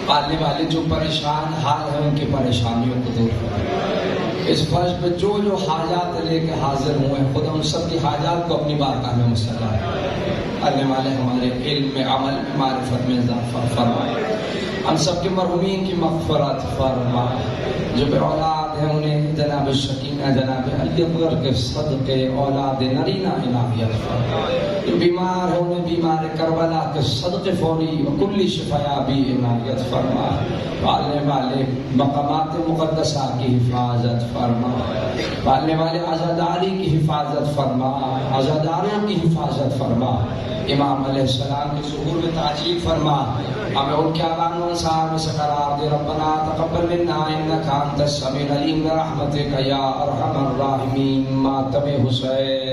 پالنے والے جو پریشان حال ہیں ان کی پریشانیوں کو دور کریں. اس فرش پہ جو جو حاجات لے کے حاضر ہوئے ہیں خدا ان سب کی حاجات کو اپنی بارگاہ میں مسلح کرنے والے ہمارے علم میں عمل میں معرفت میں اضافہ فرما. ہم سب کے مرحومین کی مغفرت فرما. جو بے اولاد ہیں انہیں جناب شکینہ جناب علی اکبر کے صدقے اولاد نرینہ عنایت فرما. جو بیمار ہیں انہیں بیمار کربلا کے صدقے فوری و کلی شفایابی عنایت فرما. پالنے والے مقامات مقدسہ کی حفاظت فرما. پالنے والے عزاداری کی حفاظت فرما. عزاداروں کی حفاظت فرما. امام علیہ السلام کے ظہور میں تعجیل فرما. ہمیں ان کے آبان و انصار میں سے قرار دے. ربنا تقبل منا انک انت السمیع العلیم برحمتک یا ارحم الراحمین. ماتم حسین.